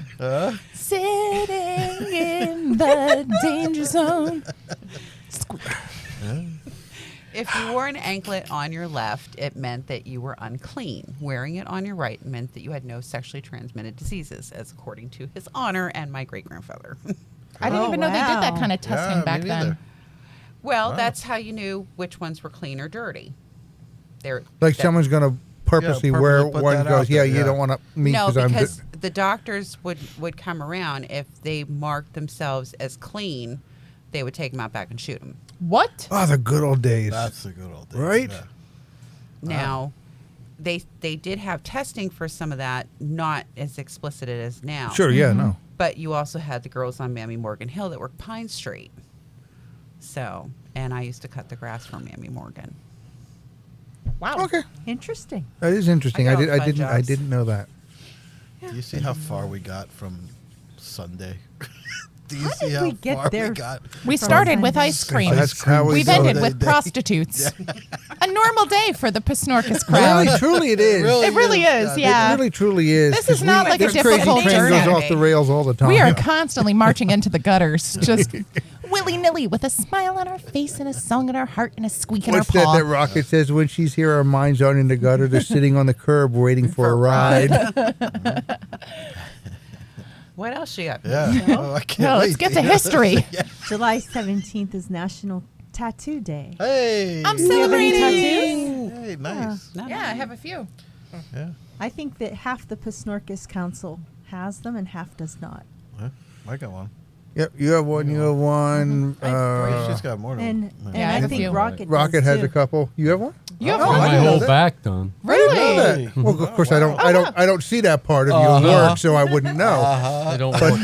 Sitting in the danger zone. Squeak. If you wore an anklet on your left, it meant that you were unclean. Wearing it on your right meant that you had no sexually transmitted diseases, as according to His Honor and my great grandfather. I didn't Oh, even know they did that wow. kind of testing Yeah, back me then. neither. Well, Wow. that's how you knew which ones were clean or dirty. They're Like that- someone's going to purposely Yeah, wear purposely put one that goes, out there, you yeah. don't want to me No, I'm because the doctors would come around if they marked themselves as clean, they would take them out back and shoot them. What? Oh, the good old days. That's the good old days. Right? Yeah. Now, they did have testing for some of that, not as explicit as now. Sure, yeah, no. But you also had the girls on Mammy Morgan Hill that worked Pine Street. So, and I used to cut the grass for Mammy Morgan. Wow. Okay. Interesting. That is interesting. I I got all fun jobs. didn't know that. Do you see how far we got from Sunday? Do you How see did how we get far there? we got? We From started with Sunday. ice cream. That's how we We've go. ended Day- with day. prostitutes. A normal day for the PSNORKIS crowd. Really, truly it is. It really is, yeah. It really, truly is. This is 'cause not like a this crazy difficult train journey. goes off the rails all the time. We are constantly marching into the gutters, just willy-nilly with a smile on our face and a song in our heart and a squeak in What's our paw. that Rocket says? When she's here, our minds aren't in the gutter. They're sitting on the curb waiting for a ride. What else you got? Yeah. Oh, I can't No, let's wait get to to hear this. history. Yeah. July 17th is National Tattoo Day. Hey. I'm Do you have any celebrating. tattoos? Hey, nice. No, Yeah, I have a few. Yeah. I think that half the PSNORKIS Council has them and half does not. Huh? I got one. Yep, you have one. You have one. She's got more than And, one. and Yeah, I I have a think few. Rocket Rocket does has too. a couple. You have one? You have Oh, one? I my didn't know whole that. back done. Know Really? that. Well, of course, I don't see that part of your work, so I wouldn't know. I don't But work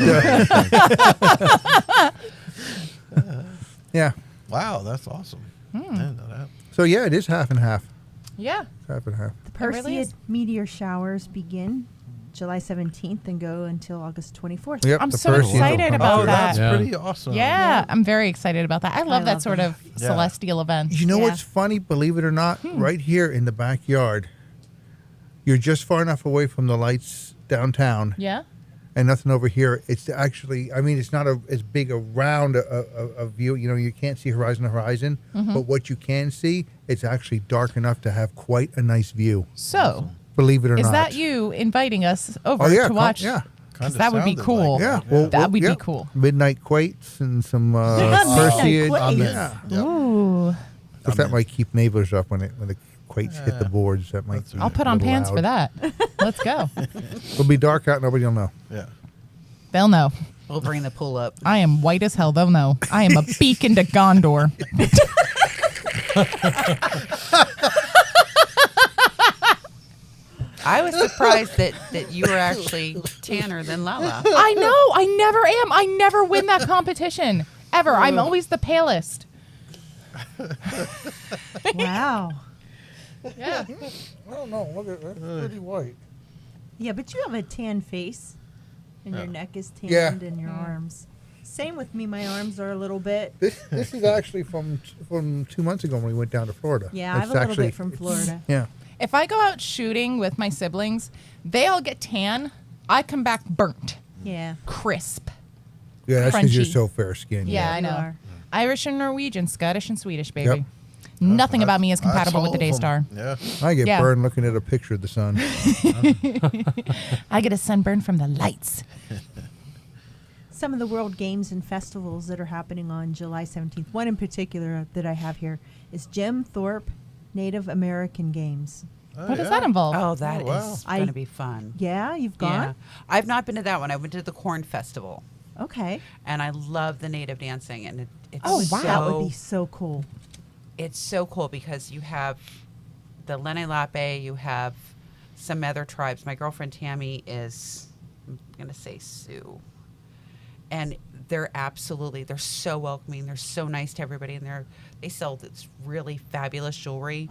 yeah, Wow, that's awesome. I didn't know that. so yeah, it is half and half. Yeah. Half and half. The It really Perseid is. meteor showers begin July 17th and go until August 24th. Yep, I'm the so Perseid will excited come about through. that. That's Yeah. pretty awesome. Yeah, I'm very excited about that. I love that love sort them. of Yeah. celestial event. You know Yeah. what's funny? Believe it or not, right here in the backyard, you're just far enough away from the lights downtown, Yeah? and nothing over here. It's actually, I mean, it's not as big a round a view. You know, you can't see horizon to horizon, but what you can see, it's actually dark enough to have quite a nice view. So, Believe it or is not. that you inviting us over Oh yeah, to come- watch? yeah. 'Cause Kinda that would be sounded cool. like Yeah, it. well, That would be yeah. cool. Midnight quates and some Midnight Perseid. quates. Yeah, Yep. Ooh. but that might keep neighbors up when the quates hit the boards. That might. That's be I'll a put on little pants loud. for that. Let's go. It'll be dark out. Nobody will know. Yeah. They'll know. We'll bring the pool up. I am white as hell. They'll know. I am a beacon to Gondor. I was surprised that you were actually tanner than Lala. I know. I never am. I never win that competition. Ever. I'm always the palest. Wow. Yeah. I don't know. Look at that. Pretty white. Yeah, but you have a tan face, and your Yeah. neck is tanned, Yeah. and your arms. Same with me. My arms are a little bit. This is actually from 2 months ago when we went down to Florida. Yeah, I have It's a little actually- bit from Florida. Yeah. If I go out shooting with my siblings, they all get tan. I come back burnt, Yeah. crisp. Yeah, that's because you're Crunchy. so fair skinned. Yeah, I You know. are. Irish and Norwegian, Scottish and Swedish, baby. Yep. Nothing about me is That's compatible with all the of 'em. Daystar. Yeah. I get Yeah. burned looking at a picture of the sun. I get a sunburn from the lights. Some of the world games and festivals that are happening on July 17th. One in particular that I have here is Jim Thorpe Native American Games. Oh, What does yeah. that involve? Oh, that is wow. going to be fun. Yeah, you've Yeah. gone? I've not been to that one. I went to the Corn Festival, Okay. and I love the native dancing. And it's Oh, wow. That would so, be so cool. it's so cool because you have the Lenni Lape, you have some other tribes. My girlfriend Tammy is I'm going to say Sue. And they're so welcoming. They're so nice to everybody. And they sell this really fabulous jewelry.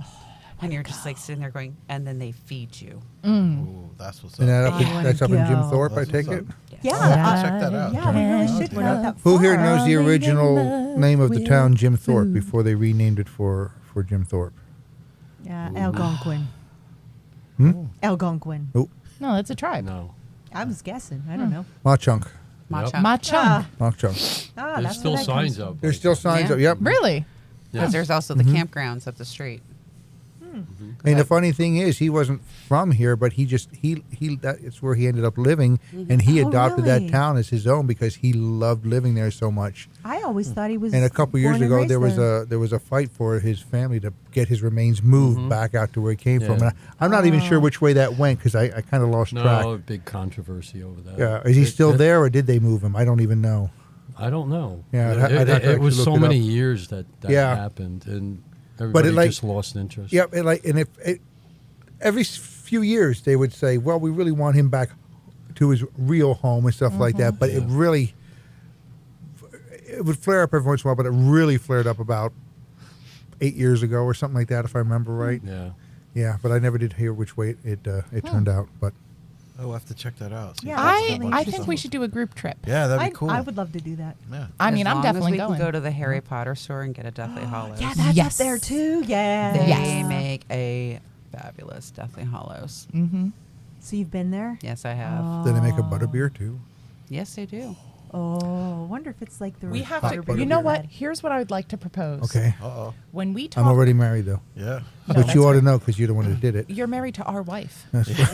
And you're just like sitting there going, and then they feed you. Ooh, that's what's up. And that's up in Jim go. Thorpe, That's I take what's it? up. Yeah. Check that out. Yeah, we really should go out that Who here far. knows the Falling in original love name of the town, with Jim Thorpe, food. before they renamed it for Jim Thorpe? Yeah, Algonquin. Algonquin. Oh, No, that's a tribe. No. I was guessing. I don't know. Mauchunk. Matcha. Machung. Mauchunk. Ah, There's that's still where that comes signs from. up. There's still signs Yeah. up. Yep. Really? Because there's also the campgrounds up the street. And the funny thing is, he wasn't from here, but it's where he ended up living, and he Oh, adopted really? that town as his own because he loved living there so much. I always thought he was. And a couple years born and ago, raised there was a fight for his family to get his remains moved back out to where he came from. Yeah. And I'm not even sure which way that went because I kind of lost No, track. big controversy over that. Yeah, is he still there, or did they move him? I don't even know. I don't know. Yeah, I'd have to it actually was look so it many up. years that Yeah. happened, and everybody just lost interest. Yep, every few years they would say, "Well, we really want him back to his real home and stuff like that." But it would flare up every once in a while. But it really flared up about 8 years ago or something like that, if I remember right. Yeah. Yeah, but I never did hear which way it turned out. But Oh, we'll have to check that out. See Yeah, if that's a I bunch of think stuff. we should do a group trip. Yeah, that'd be I, cool. I would love to do that. Yeah. I mean, As I'm long definitely as we going. can go to the Harry Potter store and get a Deathly Hallows. Yeah, that's Yes. up there too. Yeah. They Yes. make a fabulous Deathly Hallows. Mm-hmm. So you've been there? Yes, I have. then they make a butterbeer too. Yes, they do. Oh, I wonder if it's like the. We have Hot to. butter You know beer. what? Here's what I would like to propose. Okay, Uh-oh. When we talk, I'm already married though, Yeah. but that's you ought to right. know because you're the one who did it. You're married to our wife. That's right.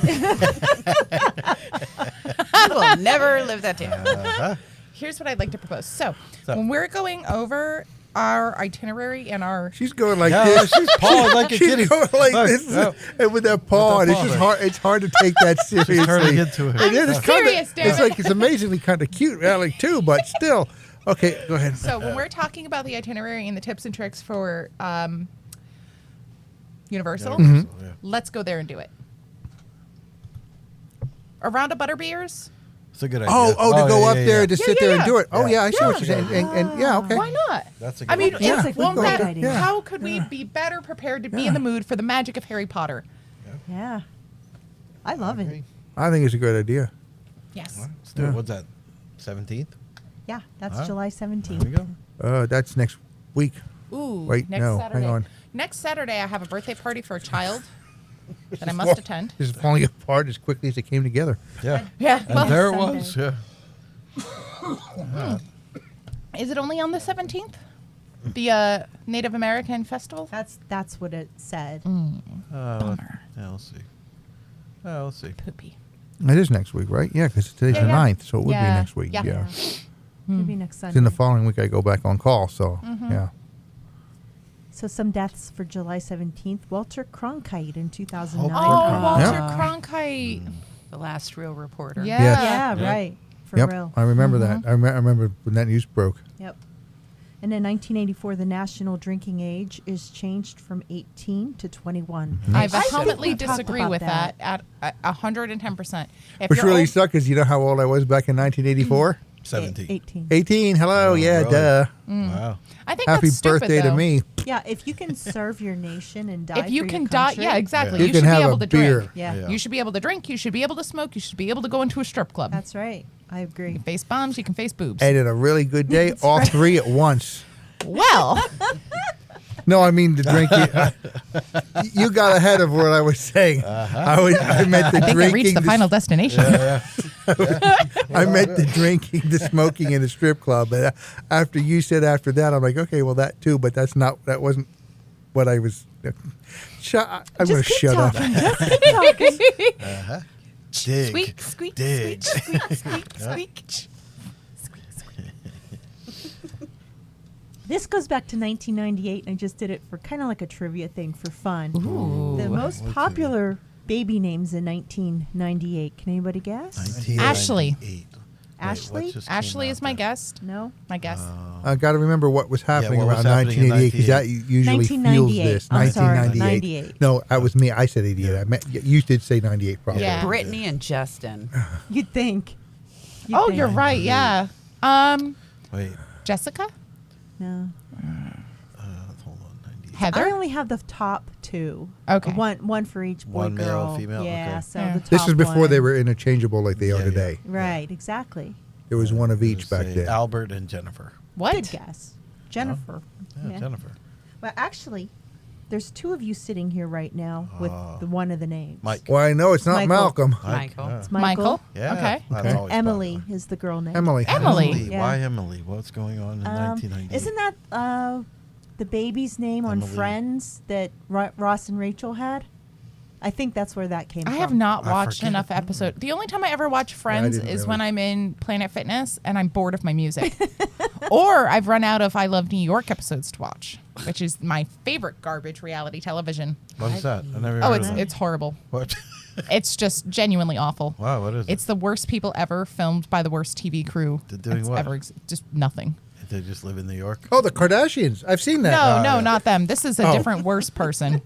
I will never live that down. Here's what I'd like to propose. So, when we're going over our itinerary and our She's going like Yeah, this. she's pawing like a She's kitty. going like Look, this, yeah. and with that paw, and it's paw just there. hard. It's hard to take that seriously. turning into it. It is. It's serious, kinda, It's David. like it's amazingly kind of cute, really, too. But still, okay. Go ahead. So when we're talking about the itinerary and the tips and tricks for Universal, Mm-hmm. Yeah. let's go there and do it. A round of butterbeers? It's a good idea. To go yeah, up yeah, there yeah. to sit there and yeah. do it. Oh yeah, I see what Yeah. you're saying. And yeah, okay. Why not? That's a I good mean, idea. That's a won't good that- idea. how could we be better prepared to be in the mood for the magic of Harry Potter? Yeah. I love it. I think it's a good idea. Yes. Let's do it. What's that? 17th? Yeah, that's Huh? July There we 17th. go. That's next week. Ooh, Wait, next no, Saturday. hang on. Next Saturday, I have a birthday party for a child that I must attend. This is falling apart as quickly as it came together. Yeah. Yeah. And there it Sunday. was. Yeah. Is it only on the 17th? The Native American Festival? That's what it said. Bummer. Yeah, let's see. Yeah, let's see. Poopy. It is next week, right? Yeah, because today's Yeah, the yeah. 9th, so it would be Yeah, next week. yeah. Yeah. Maybe next Sunday. It's in the following week I go back on call, so Mm-hmm. yeah. So some deaths for July 17th. Walter Cronkite in 2009. Oh, Walter Yeah. Cronkite. The last real reporter. Yeah. Yes. Yeah, Yeah. right. For Yep, real. I remember that. I remember when that news broke. Yep. And in 1984, the national drinking age is changed from 18 to 21. I I vehemently think we talked disagree about with that. that at 110%. If Which you're really old- sucked because you know how old I was back in 1984? 17. 18. 18. Hello. Yeah, really? duh. Wow. I think Happy that's stupid, birthday to though. me. Yeah, if you can serve your nation and die If you for can your die, country, yeah, exactly. Yeah. You You, can should be have able a to beer. drink. Yeah. Yeah. You should be able to drink. You should be able to smoke. You should be able to go into a strip club. That's right. I agree. Face bombs. You can face boobs. And in a really good day, all three at once. Well, No, I mean the drinking. You got ahead of what I was saying. I meant the I think I drinking. reached the final destination. I meant the drinking, the smoking in the strip club. But after you said after that, I'm like, okay, well that too, but that wasn't what I was. I'm going to Just keep shut up. talking. Just keep talking. Dig. Squeak, squeak, Dig. squeak, squeak, squeak. This goes back to 1998, and I just did it for kind of like a trivia thing for fun. The most popular baby names in 1998. Can anybody guess? 1998. Ashley. Ashley? what just came Ashley out is my there? guest. No. My guest. I got to remember what was happening what was around happening in 1988 because that usually fuels 1998. this. I'm sorry, 1998. 98. No, that was me. I said 88. I meant, you did say 98 probably. Yeah. Brittany and Justin. You'd think. Oh, you're right. Yeah. Wait, Jessica? No. hold on. 98. Heather? I only have the top 2. Okay. One for each boy, One male, girl. female, Yeah. okay. So Yeah. the top This is before one. they were interchangeable like they are Yeah, today. Right. Exactly. There was one of each back Say then. Albert and Jennifer. What? Good guess. Jennifer. Yeah, Jennifer. Well, actually, there's 2 of you sitting here right now with the one of the names. Mike. Well, I know it's not Michael. Malcolm. Michael. Yeah. It's Michael? Yeah. Okay. That's Okay. always Emily popular. is the girl name. Emily. Emily. Yeah. Why Emily? What's going on in 1998? Isn't that the baby's name on Emily. Friends that Ross and Rachel had? I think that's where that came I from. have not I watched forget. enough episodes. The only time I ever watch Friends didn't is really. when I'm in Planet Fitness and I'm bored of my music. Or I've run out of I Love New York episodes to watch, which is my favorite garbage reality television. What is that? I never Oh, heard of that. it's horrible. What? It's just genuinely awful. Wow, what is It's the worst people ever, filmed by the worst TV crew. They're doing that's what? Ever just nothing. it? They just live in New York? Oh, the Kardashians. I've seen that. No, not them. This is a Oh. different, worse person.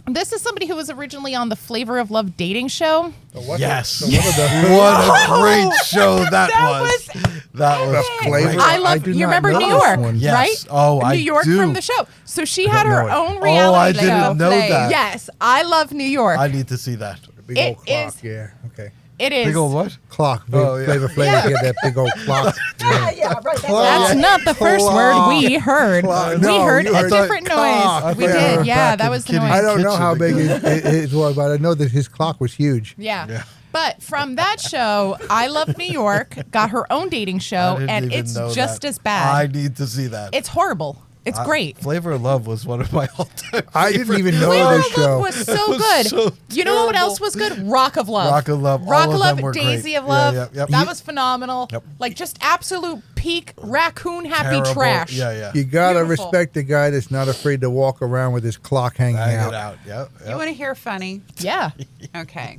This is somebody who was originally on the Flavor of Love dating show. Yes. One of the What a great show that was. That was Flavor. great. I I love. do You not remember know New this York, one. Yes. right? Oh, New I York do. from the show. So she had her know it. own Oh, reality I show. didn't know that. Yes, I love New York. I need to see that. Big old It clock. is- Yeah. Okay. It is. Big old what? Clock. Oh, yeah. Flavor Flav. Get that big old clock. yeah, right. That's not the first word we heard. Clock. We No, heard you a heard different clock. noise. We Yeah. did. Yeah, Back that in was the Kitty's noise. I don't know how kitchen big again. it was, but I know that his clock was huge. Yeah. But from that show, I Love New York got her own dating I show, didn't and even it's know just that. as bad. I need to see that. It's horrible. It's great. Flavor of Love was one of my all-time I didn't even know Flavor this of Love show. was so was good. so You know what terrible. else was good? Rock of Love. Rock of Love. Rock All of of Love. them were Daisy great. of Love. Yeah, yep. That was phenomenal. Yep. Like just absolute peak raccoon happy Terrible. trash. Yeah, yeah. You gotta Beautiful. respect the guy that's not afraid to walk around with his clock hanging Hang out. it out. Yep. You want to hear funny? Yeah. Okay.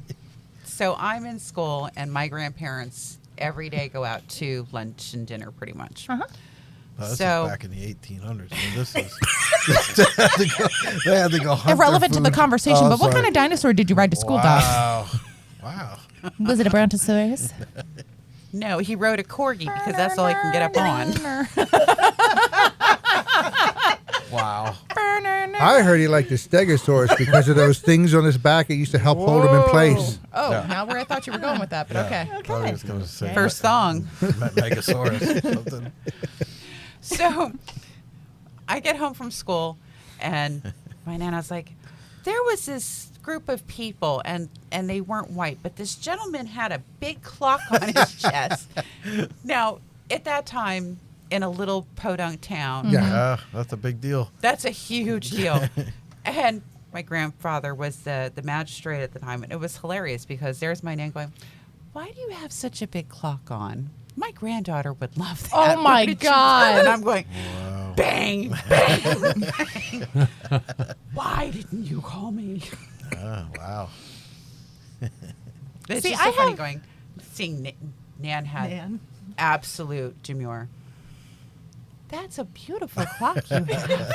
So I'm in school, and my grandparents every day go out to lunch and dinner pretty much. Uh-huh. Well, this So- is back in the 1800s. I mean, this is they had to go hunt their Irrelevant to the food. conversation, Oh, but what sorry. kind of dinosaur did you ride to school, Doc? Wow. Wow. Was it a Brontosaurus? No, he rode a corgi because that's all he can get up on. Wow. I heard he liked the Stegosaurus because of those things on his back. It used to help hold him in place. Oh, Yeah. not where I thought you were going with that, but okay. Thought he was gonna say First song. Megasaurus or something. So I get home from school, and my nana's like, there was this group of people, and they weren't white, but this gentleman had a big clock on his chest. Now, at that time, in a little podunk town, Yeah. That's a big deal. that's a huge deal. And my grandfather was the magistrate at the time, and it was hilarious because there's my nan going, why do you have such a big clock on? My granddaughter would love that. Oh, my What did you do?" God. And I'm going, bang, bang, bang. Why didn't you call me? Oh, wow. It's See, just so I funny have- going, seeing Nan had Nan. absolute demure. That's a beautiful clock you have.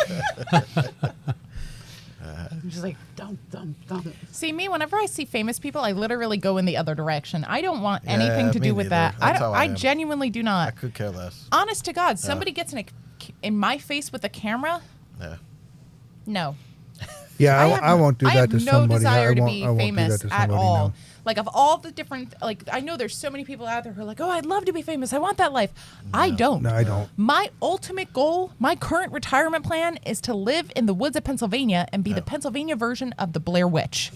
I'm just like, dum, dum, dum. See, me, whenever I see famous people, I literally go in the other direction. I don't want Yeah, anything to me do with neither. that. I That's don't. how I I am. genuinely do I not. could care less. Honest to God, somebody gets in my face with a camera. Yeah. No. Yeah, have- I won't do I that have to no somebody. desire I to won't, be I won't famous do that to at somebody, all. no. Like of all the different, like I know there's so many people out there who are like, oh, I'd love to be famous. I want that life. I don't. No, I don't. My ultimate goal, my current retirement plan, is to live in the woods of Pennsylvania and be the Pennsylvania version of the Blair Witch.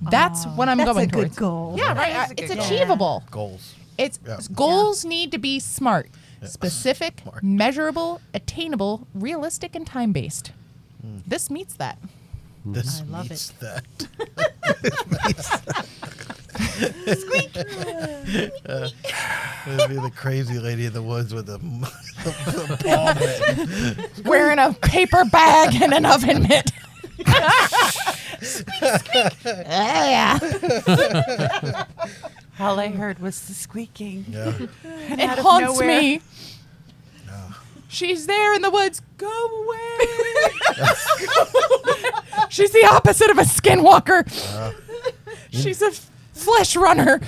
That's what I'm That's going a good towards. goal. Yeah, That is right. a good It's goal. achievable. Goals. It's Yeah. goals need to be smart, specific, Smart. measurable, attainable, realistic, and time based. This meets that. This I love meets that. Squeak. It'd be the crazy lady in the woods with the ball mitt. Wearing a paper bag and an oven mitt. Yeah. All I heard was the squeaking. Yeah. And It out of haunts nowhere- me. She's there in the woods. Go away. She's the opposite of a skinwalker. She's a flesh runner.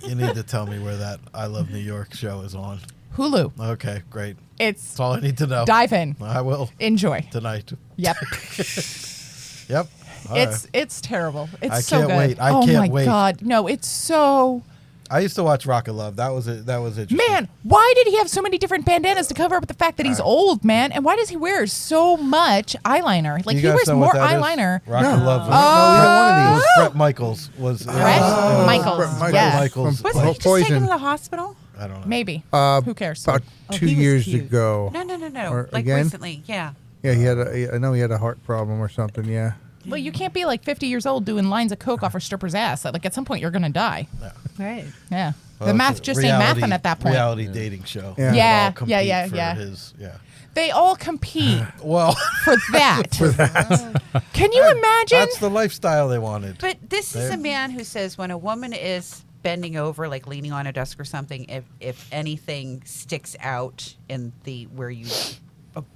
You need to tell me where that I Love New York show is on. Hulu. Okay, great. It's That's all I need to know. dive in. I will Enjoy. tonight. Yep. Yep. All right. It's terrible. It's I so can't good. wait. I oh can't my wait. God. No, it's so. I used to watch Rock and Love. That was it. That was interesting. Man, why did he have so many different bandanas to cover up the fact that he's old, man? And why does he wear so much eyeliner? Like, You he guys wears know more what that is? eyeliner. Rock and Love. No, either one of It these. was Brett Michaels. Brett Michaels. Brett Michaels. Yeah. Michaels. Wasn't he just taken Poison. to the hospital? I don't know. Maybe. Who cares? About Oh, 2 he was years cute. ago. No. Or Like again? recently. Yeah. Yeah, he had. I know he had a heart problem or something. Yeah. Well, you can't be like 50 years old doing lines of coke off a stripper's ass. Like, at some point, you're going to die. Right. Yeah. Well, the math it's a just ain't mathing at that point. Reality dating show. Yeah. They Yeah, all compete yeah. for his- yeah. They all compete Well, for that. Can you imagine? that's the lifestyle they wanted. But this is There. a man who says when a woman is bending over, like leaning on a desk or something, if anything sticks out in the where you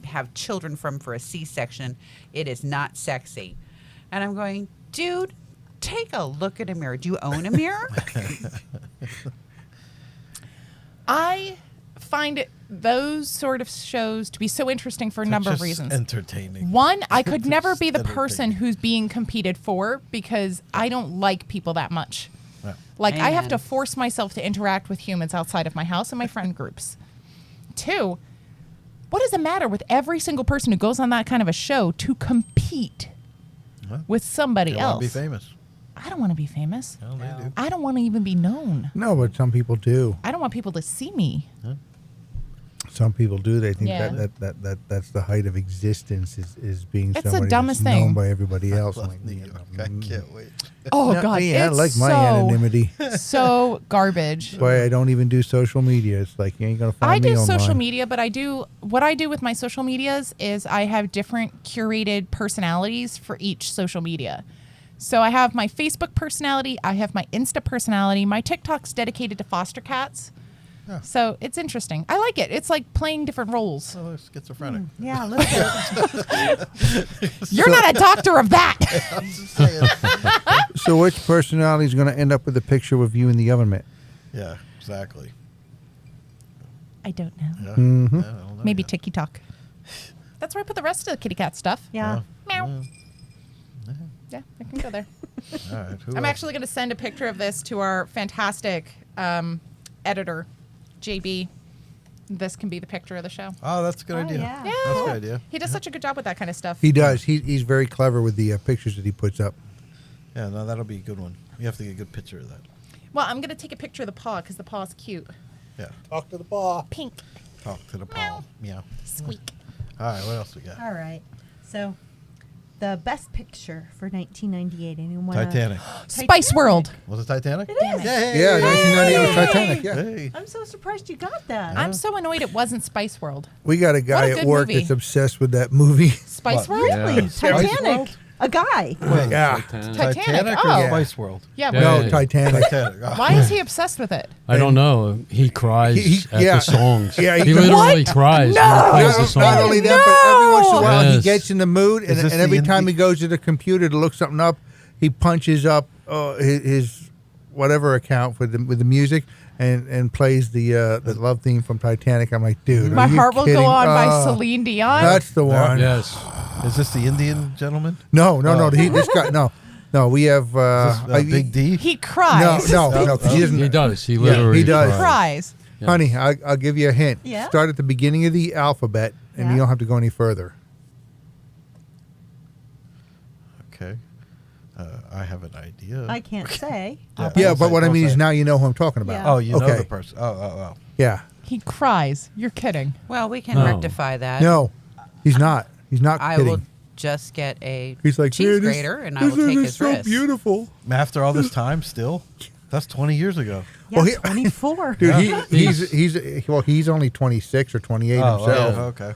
have children from for a C-section, it is not sexy. And I'm going, dude, take a look at a mirror. Do you own a mirror? I find those sort of shows to be so interesting for a number of Just reasons. Entertaining. One, I could never be the Just person entertaining. who's being competed for because I don't like people that much. Yeah. Like, I have to Amen. force myself to interact with humans outside of my house and my friend groups. Two, what does it matter with every single person who goes on that kind of a show to compete Well, with somebody They want else? to be famous. I don't want to be famous. Well, they do. I don't want to even be known. No, but some people do. I don't want people to see me. Some people do. They think Yeah. that's the height of existence is being It's the somebody dumbest that's known thing. by everybody else. I'm Love like, New yeah, York. I can't wait. Oh, no, God. yeah, I it's like my so, anonymity. so garbage. That's why I don't even do social media. It's like you ain't gonna find I me do online. social media, but what I do with my social medias is I have different curated personalities for each social media. So I have my Facebook personality, I have my Insta personality, my TikTok's dedicated to foster cats. Yeah. So it's interesting. I like it. It's like playing different roles. Oh, they're schizophrenic. Yeah, a little bit. You're not a doctor of that. I'm just saying. So which personality is gonna end up with a picture with you in the oven mitt? Yeah, exactly. I don't know. Yeah. Mhm. Yeah, I don't know Maybe yet. TikTok. That's where I put the rest of the kitty cat stuff. Yeah. Meow. Yeah, I can go there. All right. Who I'm else? actually going to send a picture of this to our fantastic editor, JB. This can be the picture of the show. Oh, that's a good Oh, idea. yeah. Yeah. That's a good idea. He does such a good job with that kind of stuff. He does. He's very clever with the pictures that he puts up. Yeah, no, that'll be a good one. You have to get a good picture of that. Well, I'm going to take a picture of the paw because the paw's cute. Yeah. Talk to the paw. Pink. Talk to the Meow. paw. Meow. Squeak. All right, what else we got? All right. So, the best picture for 1998. Anyone? Titanic. Spice World. Was it Titanic? It is. Yeah, 1998 was Titanic. Yeah. Hey. I'm so surprised you got that. I'm so annoyed it wasn't Spice World. We got a guy What a at good work movie. that's obsessed with that movie. Spice What? World? Really? Spice Titanic. World? A guy. Wait, Yeah. Titanic. or Oh. Spice World? Yeah. Yeah. well, No, Titanic. Titanic. Oh. Why is he obsessed with it? I don't know. He cries at yeah. the songs. Yeah, he he- literally What? cries No. when he plays the Not, song. not only that, but every once in a while he Yes. gets in the mood, and, Is this and every the time indie- he goes to the computer to look something up, he punches up his whatever account with the music and plays the love theme from Titanic. I'm like, dude, My are you Heart Will kidding? Go On by Oh, Celine Dion. That's the one. Yes. Is this the Indian gentleman? No. Oh. This guy. No. We have Is this, Big D? He cries. No. 'cause he doesn't. He does. He literally he does. cries. Cries. Honey, I'll give you a hint. Yeah? Start at the beginning of the alphabet, and Yeah. you don't have to go any further. Okay. I have an idea. I can't say. Yeah, but what I Don't mean say. is now you know who I'm talking about. Yeah. Oh, you know Okay. the person. Oh. Yeah. He cries. You're kidding. Well, we can No. rectify that. No, he's not. He's not I kidding. will just get a He's like, cheese "Man, this- grater and I this will take is his so wrist. beautiful. After all this time, still? That's 20 years ago. Yeah, Well, he- 24. Dude, he's only 26 or 28 himself. Okay.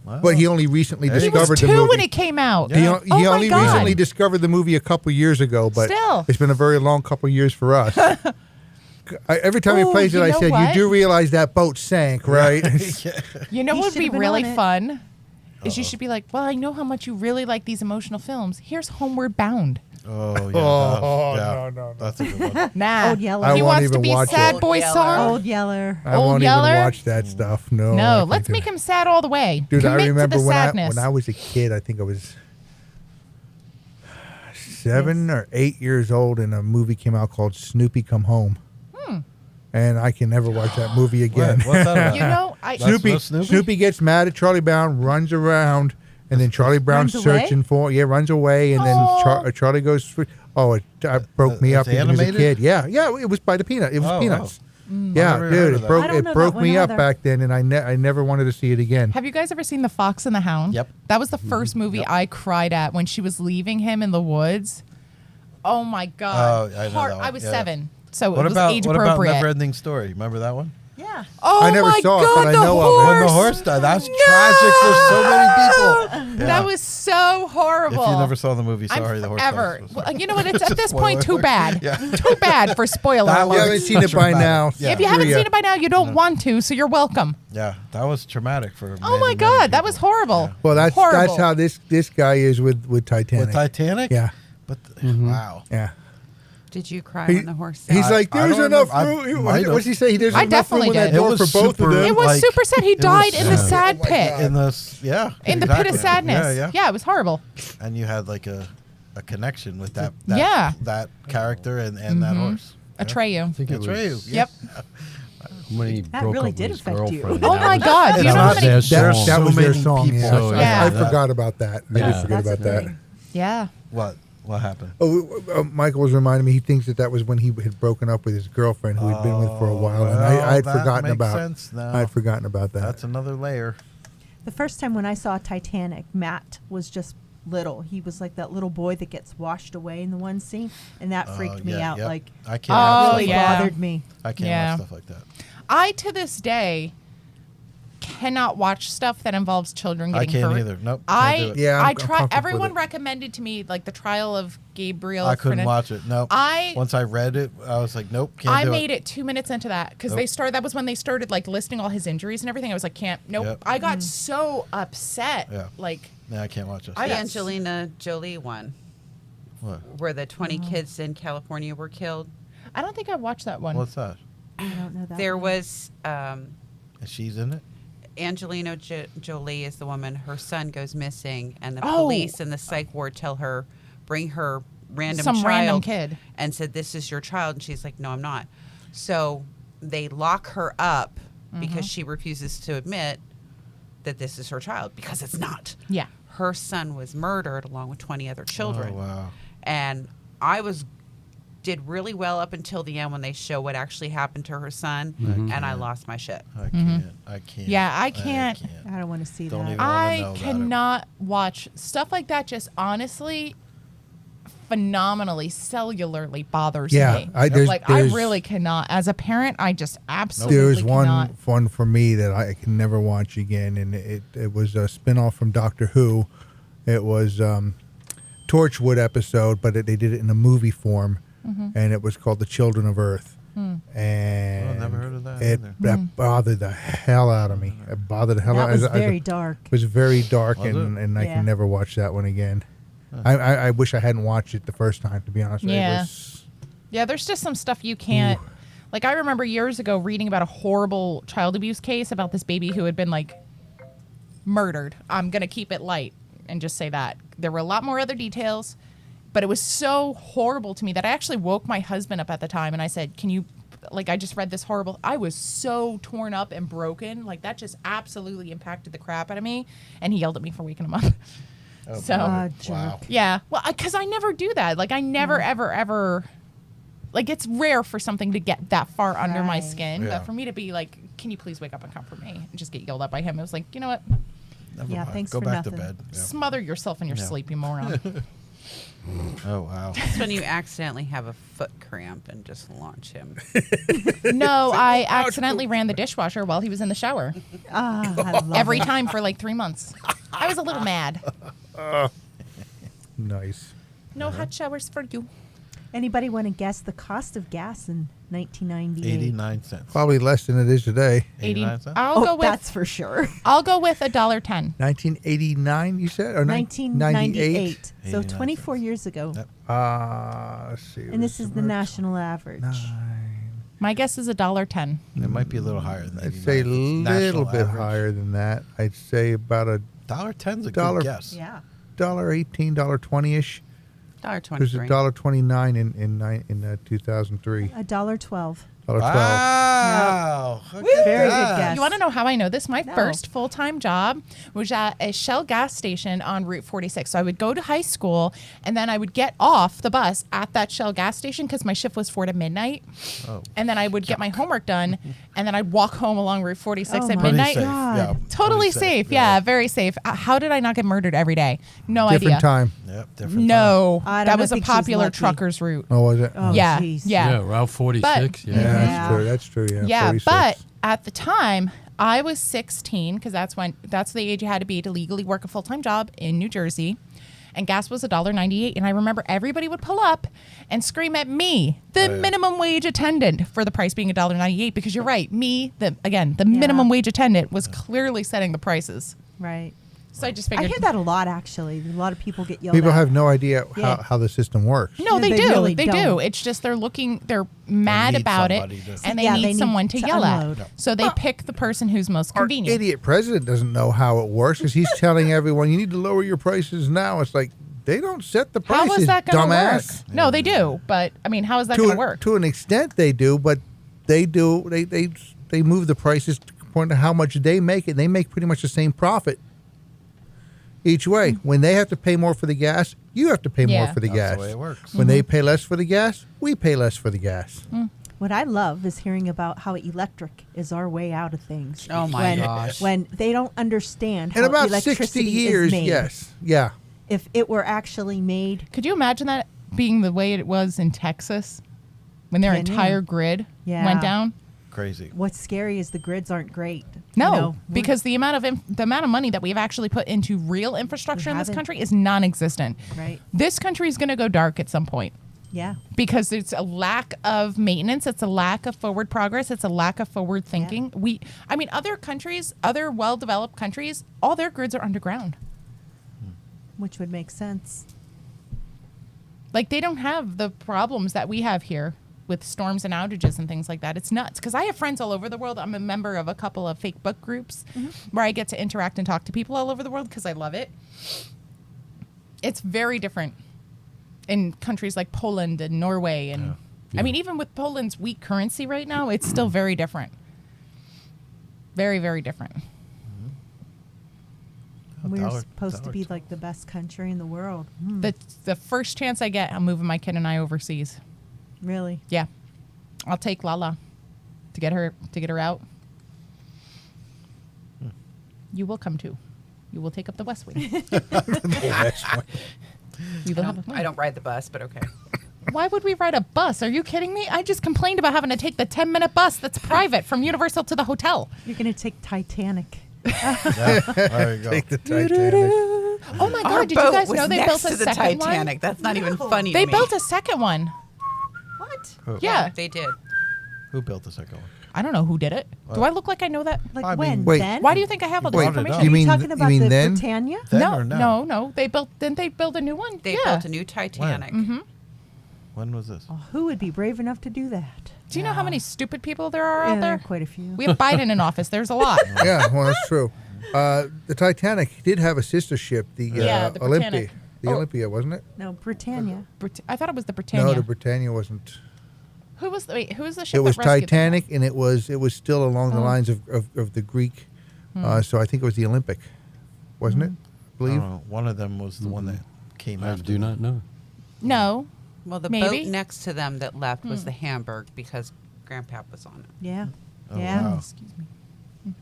Well, But he only recently He was discovered the Two movie. when it came out. He, Yeah. he Oh my only God. recently discovered the movie a couple years ago, but Still. it's been a very long couple years for us. every time he Ooh, plays it, you I know said, what? "You do realize that boat sank, right?" You know He what would be should've been really on it. fun? Is you should be like, well, I know how much you really like these emotional films. Here's Homeward Bound. Oh, yeah. Oh, yeah. no. That's a good one. Nah. Old Yeller. I He won't wants to even be watch sad it. boy Yeller. song. Old Yeller. I Old won't Yeller? even watch that stuff. No. I No, can't let's do make that. him sad all the way. Dude, I Commit remember to the when sadness. I was a kid. I think I was 7 or 8 years old, and a movie came out called Snoopy Come Home. And I can never watch that movie again. What's that about? You know, Snoopy gets mad at Charlie Brown, runs around, and then Charlie Brown's Runs away? searching for runs away, and then Charlie goes. It broke me It's up even as a animated? kid. Yeah, it was by the Peanut. It was Oh, Peanuts. I've Yeah, never heard dude, of it that. broke I don't it know broke that me one up either. back then, and I never wanted to see it again. have you guys ever seen The Fox and the Hound? Yep. That was the first movie I cried at when she was leaving him in the woods. Oh my God. Oh, I know that one. I was Yeah. 7, so What it was about age what about appropriate. Never-Ending Story? Remember that one? Yeah. Oh I never my saw it, God, but I the know of it. horse. When the horse died. That's tragic for so many people. Yeah. That was so horrible. If you never saw the movie, sorry, the horse forever. died. Well, you know what? It's at this Spoiler point too alert. bad. Yeah. Too bad for spoiler That You was alert. haven't seen it by traumatic. now. Yeah. If you haven't Yeah. seen it by now, you don't want to, so you're welcome. Yeah, that was traumatic for Oh my many God, that people. was horrible. Well, that's Horrible. how this guy is with Titanic. With Titanic? Yeah, But wow. yeah. Did you cry He- when the horse He's died? like, I there's don't enough remember. I room. might have. What's he say? There's I enough room definitely in that did. It door was for both super- of them. It was Like, super sad. He it was died in the sad. sad Oh my pit. God. In this, yeah. In the pit of exactly. sadness. Yeah. It was horrible. And you had like a connection with that Yeah. that character and that horse. Atreyu. I think it Atreyu. was Yep. when he That broke really up did with his affect you. girlfriend. Oh That my was- God. Do you that know how was many? their That song. was their many song. people. Yeah. So, yeah. I that. forgot about that. I Yeah. did forget That's about that. great. Yeah. What happened? Oh, Michael was reminding me. He thinks that was when he had broken up with his girlfriend, who he'd been with for a while, and well, I had that forgotten makes about. sense now. I had forgotten about that. That's another layer. The first time when I saw Titanic, Matt was just little. He was like that little boy that gets washed away in the one scene, and that freaked me yeah, out. yep. Like, I can't. Oh, watch stuff really like yeah. bothered me. that. I can't Yeah. watch stuff like that. I, to this day, cannot watch stuff that involves children I getting can't hurt. either. Nope. Can't do it. Yeah, I'm I try. comfortable Everyone with it. recommended to me like the trial of Gabriel. I couldn't Fernand- watch it. Nope. I- Once I read it, I was like, nope, can't I do made it. it 2 minutes into that because Nope. that was when they started like listing all his injuries and everything. I was like, can't. Nope. Yep. I got so upset. Yeah. Like, Yeah, I can't watch it. I The got Angelina Jolie one, What? where the 20 kids in California were killed. I don't think I watched that one. What's that? I don't know that. There one. was She's in it? Angelina Jolie is the woman. Her son goes missing, and the Oh. police and the psych ward tell her, bring her random Some child, random kid. and said, "This is your child," and she's like, "No, I'm not." So they lock her up because she refuses to admit that this is her child because it's not. Yeah. Her son was murdered along with 20 other children. Oh, wow. And did really well up until the end when they show what actually happened to her son, and I lost my shit. I can't. I can't. Yeah, I can't. I don't want to see Don't that. even- wanna know I about cannot watch stuff like that. Just honestly, phenomenally, cellularly bothers Yeah, me. I I really cannot. As a parent, I just absolutely There's cannot. one for me that I can never watch again, and it was a spinoff from Doctor Who. It was Torchwood episode, but they did it in a movie form, and it was called The Children of Earth. And Oh, never heard of that either. That bothered the hell out of me. It bothered the hell That out. was as a- very dark. It was very dark, Was and I Yeah. can never watch that one again. I wish I hadn't watched it the first time, to be honest with you. It Yeah. was, Yeah, there's just some stuff you can't. Like, I remember years ago reading about a horrible child abuse case about this baby who had been, like, murdered. I'm going to keep it light and just say that. There were a lot more other details, but it was so horrible to me that I actually woke my husband up at the time and I said, can you, like, I just read this horrible. I was so torn up and broken. Like, that just absolutely impacted the crap out of me. And he yelled at me for waking him up. So, jerk. Wow. yeah. Well, because I never do that. Like, I never, ever, like, it's rare for something to get that far under my Right. skin. Yeah. But for me to be like, can you please wake up and comfort me? And just get yelled at by him. It was like, you know what? Never Yeah, mind. thanks Go for back nothing. to bed. Yeah. Smother yourself in your Yeah. sleep, you moron. Oh, wow. It's when you accidentally have a foot cramp and just launch him. No, I accidentally ran the dishwasher while he was in the shower. Ah, I love Every it. time for like 3 months. I was a little mad. nice. No hot showers for you. Anybody want to guess the cost of gas in 1998? 89 cents. Probably less than it is today. 89 cents? I'll go with that's for sure. I'll go with $1.10. 1989, you said, or 1998. So 89 24 cents. years ago. Yep. Let's see. And this is the national average. My guess is $1.10. It might be a little higher than I'd say a little bit higher. higher than that. I'd say about a $1.10's a Dollar- good guess. Yeah. $1.18, $1.20ish. There's $1.23. $1.29 in 2003. $1.12. $1.12. Wow. Very good guess. You want to know how I know this? My No. first full-time job was at a Shell gas station on Route 46. So I would go to high school, and then I would get off the bus at that Shell gas station because my shift was 4 to midnight. Oh. And then I would get my homework done, and then I'd walk home along Route 46 Oh at my Pretty midnight. safe. God. Yeah, Totally pretty safe. Yeah, very safe. How did I not get murdered every day? No Different idea. time. Yep, different No, I that don't was a think she's popular lucky. trucker's route. Oh, was it? Oh, Yeah, jeez. yeah. Route 46. Yeah, Yeah. Yeah. that's true. Yeah, Yeah, 46. but at the time I was 16 because that's the age you had to be to legally work a full-time job in New Jersey, and gas was $1.98. And I remember everybody would pull up and scream at me, the minimum wage attendant, for the price being $1.98. Because you're right, the minimum wage attendant was clearly setting the prices. Right. So I just I figured hear that a lot, actually. A lot of people get yelled People at. have no idea Yeah. how the system works. No, Yeah, they they do. really They do. don't. It's just they're mad need about it, somebody to- and they Yeah, need they need someone to to yell unload. at. So they pick the person who's most Our convenient. idiot president doesn't know how it works because he's telling everyone you need to lower your prices now. It's like they don't set the prices, How is that going to dumbass. work? No, they do, but I mean, how is that going to work? To an extent, they do, but they do. They move the prices according to how much they make, and they make pretty much the same profit each way. When they have to pay more for the gas, you have to pay more Yeah. for the That's gas. the way it works. When they pay less for the gas, we pay less for the gas. What I love is hearing about how electric is our way out of things. Oh, my gosh. When they don't understand how In about electricity 60 years, is made. yes. Yeah. If it were actually made, Could you imagine that being the way it was in Texas when their Can you? entire grid Yeah. went down? Crazy. what's scary is the grids aren't great. No, You know, we're- because the amount of money that we've actually put into real infrastructure in this haven't. country is non-existent. Right. This country is going to go dark at some point. Yeah. Because it's a lack of maintenance, it's a lack of forward progress, it's a lack of forward thinking. Other countries, other well-developed countries, all their grids are underground. Which would make sense. Like, they don't have the problems that we have here with storms and outages and things like that. It's nuts. Because I have friends all over the world. I'm a member of a couple of fake book groups where I get to interact and talk to people all over the world because I love it. It's very different in countries like Poland and Norway. And I mean, even with Poland's weak currency right now, it's still very different. Very, very different. We're dollar- supposed to be $1.12. like the best country in the world. The first chance I get, I'm moving my kid and I overseas. Really? Yeah. I'll take Lala to get her out. You will come too. You will take up the West Wing. We will have a- I don't ride the bus, but okay. Why would we ride a bus? Are you kidding me? I just complained about having to take the 10-minute bus that's private from Universal to the hotel. You're going to take Titanic. Yeah, there you go. Take the Titanic. Oh my Our God! Did boat you guys was know they next built to a the second Titanic. one? That's not even funny. They to me. built a second one. What? Yeah. They did. Who built the second one? I don't know who did it. Do I look like I know that? Like I when? mean- Wait. Then? Why do you think I have all this Wait, information? Are you mean talking th- about you mean the then? Britannia? Then no, or now? no. Didn't they build a new one? They built a new Titanic. When was this? Oh, who would be brave enough to do that? Do you know how many stupid people there are Yeah, out there are there? quite a few. We have Biden in office. There's a lot. Yeah, well, that's true. The Titanic did have a sister ship, the Yeah, the Olympia. Britannic. The Oh. Olympia, wasn't it? No, Britannia. I thought it was the Britannia. No, the Britannia wasn't. Who was the ship? It was that rescued them? Titanic, and it was still along the Oh. lines of the Greek. So I think it was the Olympic, wasn't it? I I believe. don't know. One of them was the one that came I after. do not know. No. Well, the Maybe. boat next to them that left was the Hamburg because Grandpap was on it. Yeah. Oh, yeah. wow. Excuse me.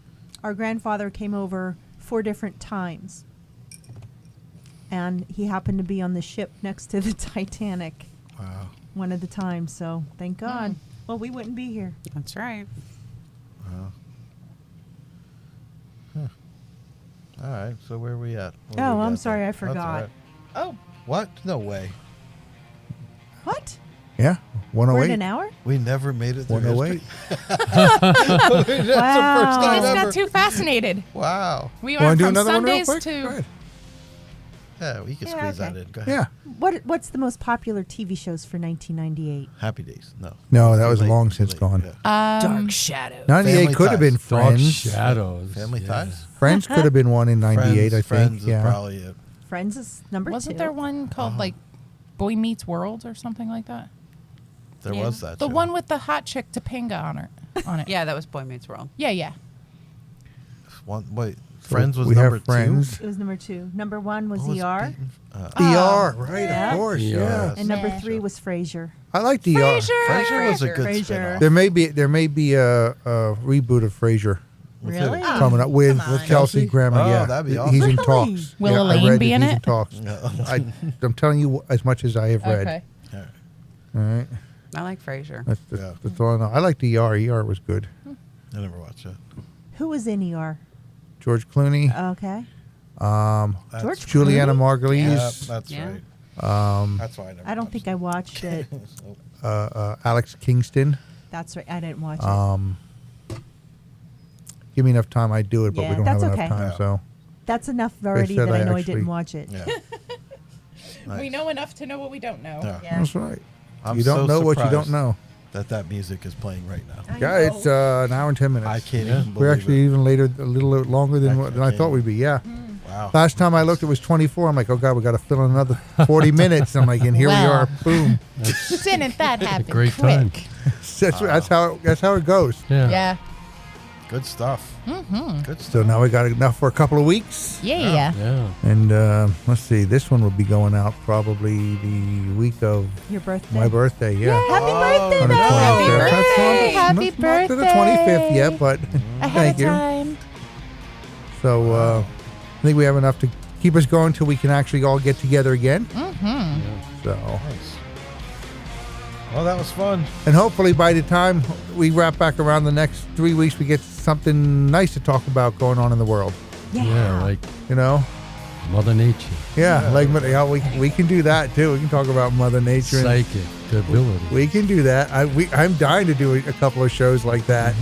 Our grandfather came over 4 different times. And he happened to be on the ship next to the Titanic Wow. one of the times. So thank God. Well, we wouldn't be here. That's right. Wow. Huh. All right. So where are we at? What Oh, we I'm got sorry, there? I That's all forgot. right. Oh, What? No way. What? Yeah, We're in 108. an hour? We never made it through 108. That's the first Wow. time We just ever. got too fascinated. Wow. We Want went to do from another one real Sundays quick? Go to. ahead. Yeah, we can Yeah, squeeze that okay. in. Go ahead. Yeah. What's the most popular TV shows for 1998? Happy Days. No. No, that Too was late, long too since late, gone. yeah. Dark Shadow. 98 Family could have been Ties. Dark Friends. Shadows. Family yeah. Ties? Friends could have been one in 98, I think. Friends Yeah. is probably it. Friends is number Wasn't 2. there one called like Boy Meets World or something like that? There Yeah. was that The show. one with the hot chick Topanga on it. Yeah, that was Boy Meets World. Yeah. Wait, Friends was we number have Friends. two? It was number 2. Number 1 was What was ER. beaten- ER, right? Yeah. Of course. ER. Yeah. And number Yeah. 3 was Frasier. I like ER. Frasier was a good Frasier. spin-off. There may be a reboot of Frasier Really? coming up with come on. Kelsey Grammer. Oh, yeah, that'd be He's awesome. in Really? talks. Will Yeah, I Elaine read be that in he's it? in talks. I'm telling you as much as I have read. Okay. All right. All right, I like Frasier. that's all I know. I liked ER. ER was good. I never watched that. Who was in ER? George Clooney, Okay. That's George Juliana Clooney? Margulies, Yeah, that's Yeah. right. That's why I never I don't watched think I watched it. Alex Kingston. That's right. I didn't watch it. Give me enough time, I'd do it, but Yeah, we don't have that's enough okay. time. Yeah. So That's enough already said that I I know I actually- didn't watch it. Yeah. Nice. We know enough to know what we don't know. Yeah. Yeah. that's right. I'm You don't so know what you don't surprised know. that music is playing right now. Yeah, it's an hour and 10 minutes. I can't Yeah. even We're believe actually it. even later, a little longer than I I thought can't. we'd be. Yeah. Wow. Last time I looked, it was 24. I'm like, oh God, we got to fill in another 40 minutes. I'm like, and here we Well. are. Boom. Didn't that happen Great quick? time. That's how it goes. Yeah. Yeah. Good stuff. Mm-hmm. Good stuff. So now we got enough for a couple of weeks. Yeah. Yeah. And let's see, this one will be going out probably the week of Your birthday. my birthday. Yeah. Happy birthday, On the Matt. 25th. That's birthday. not- Happy not to the 25th yet, but Ahead thank of you. time. So I think we have enough to keep us going till we can actually all get together again. Mm-hmm. So, Nice. Well, that was fun. and hopefully by the time we wrap back around the next 3 weeks, we get something nice to talk about going on in the world. Yeah, like You know? Mother Nature, Yeah, like yeah, we can do that too. We can talk about Mother Nature. And psychic ability. we can do that. I'm dying to do a couple of shows like that.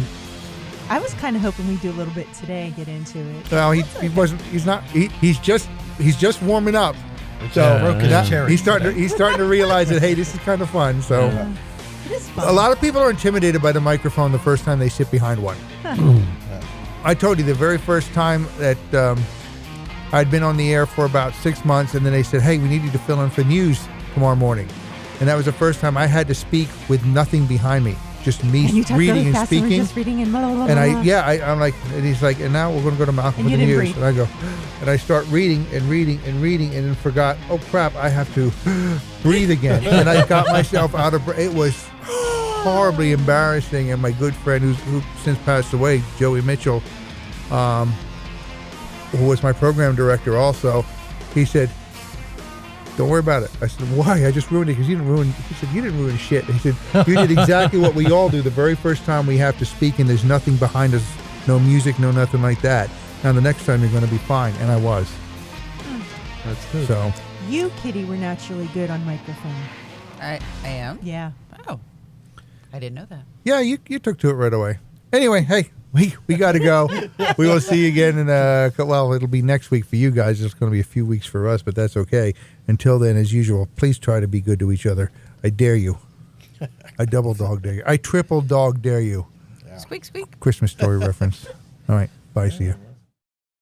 I was kind of hoping we'd do a little bit today and get into it. Well, he wasn't. He's not. He's just warming up. So Yeah, broke his yeah. cherry. he's starting to realize that hey, this is kind of fun. So It is fun. a lot of people are intimidated by the microphone the first time they sit behind one. I told you the very first time that I'd been on the air for about 6 months, and then they said, "Hey, we need you to fill in for news tomorrow morning," and that was the first time I had to speak with nothing behind me, just me and you talk reading really and fast and we're speaking. just reading and blah, blah, blah, And blah. I'm like, and he's like, and now we're going to go to Malcolm And for you the didn't news. breathe. And I go, and I start reading and reading and reading, and then forgot, oh crap, I have to breathe again. And I got myself out of breath. It was horribly embarrassing. And my good friend, who since passed away, Joey Mitchell, who was my program director also, he said, don't worry about it. I said, why? I just ruined it because you didn't ruin. He said, you didn't ruin shit. He said, you did exactly what we all do the very first time we have to speak, and there's nothing behind us, no music, no nothing like that. Now the next time you're going to be fine, and I was. That's good. So You, Kitty, were naturally good on microphone. I am. Yeah. Oh, I didn't know that. yeah, you took to it right away. Anyway, hey, we got to go. We will see you again in well, it'll be next week for you guys. It's going to be a few weeks for us, but that's okay. Until then, as usual, please try to be good to each other. I dare you. I double dog dare you. I triple dog dare you. Squeak, squeak. Christmas story reference. All right. Bye. See you.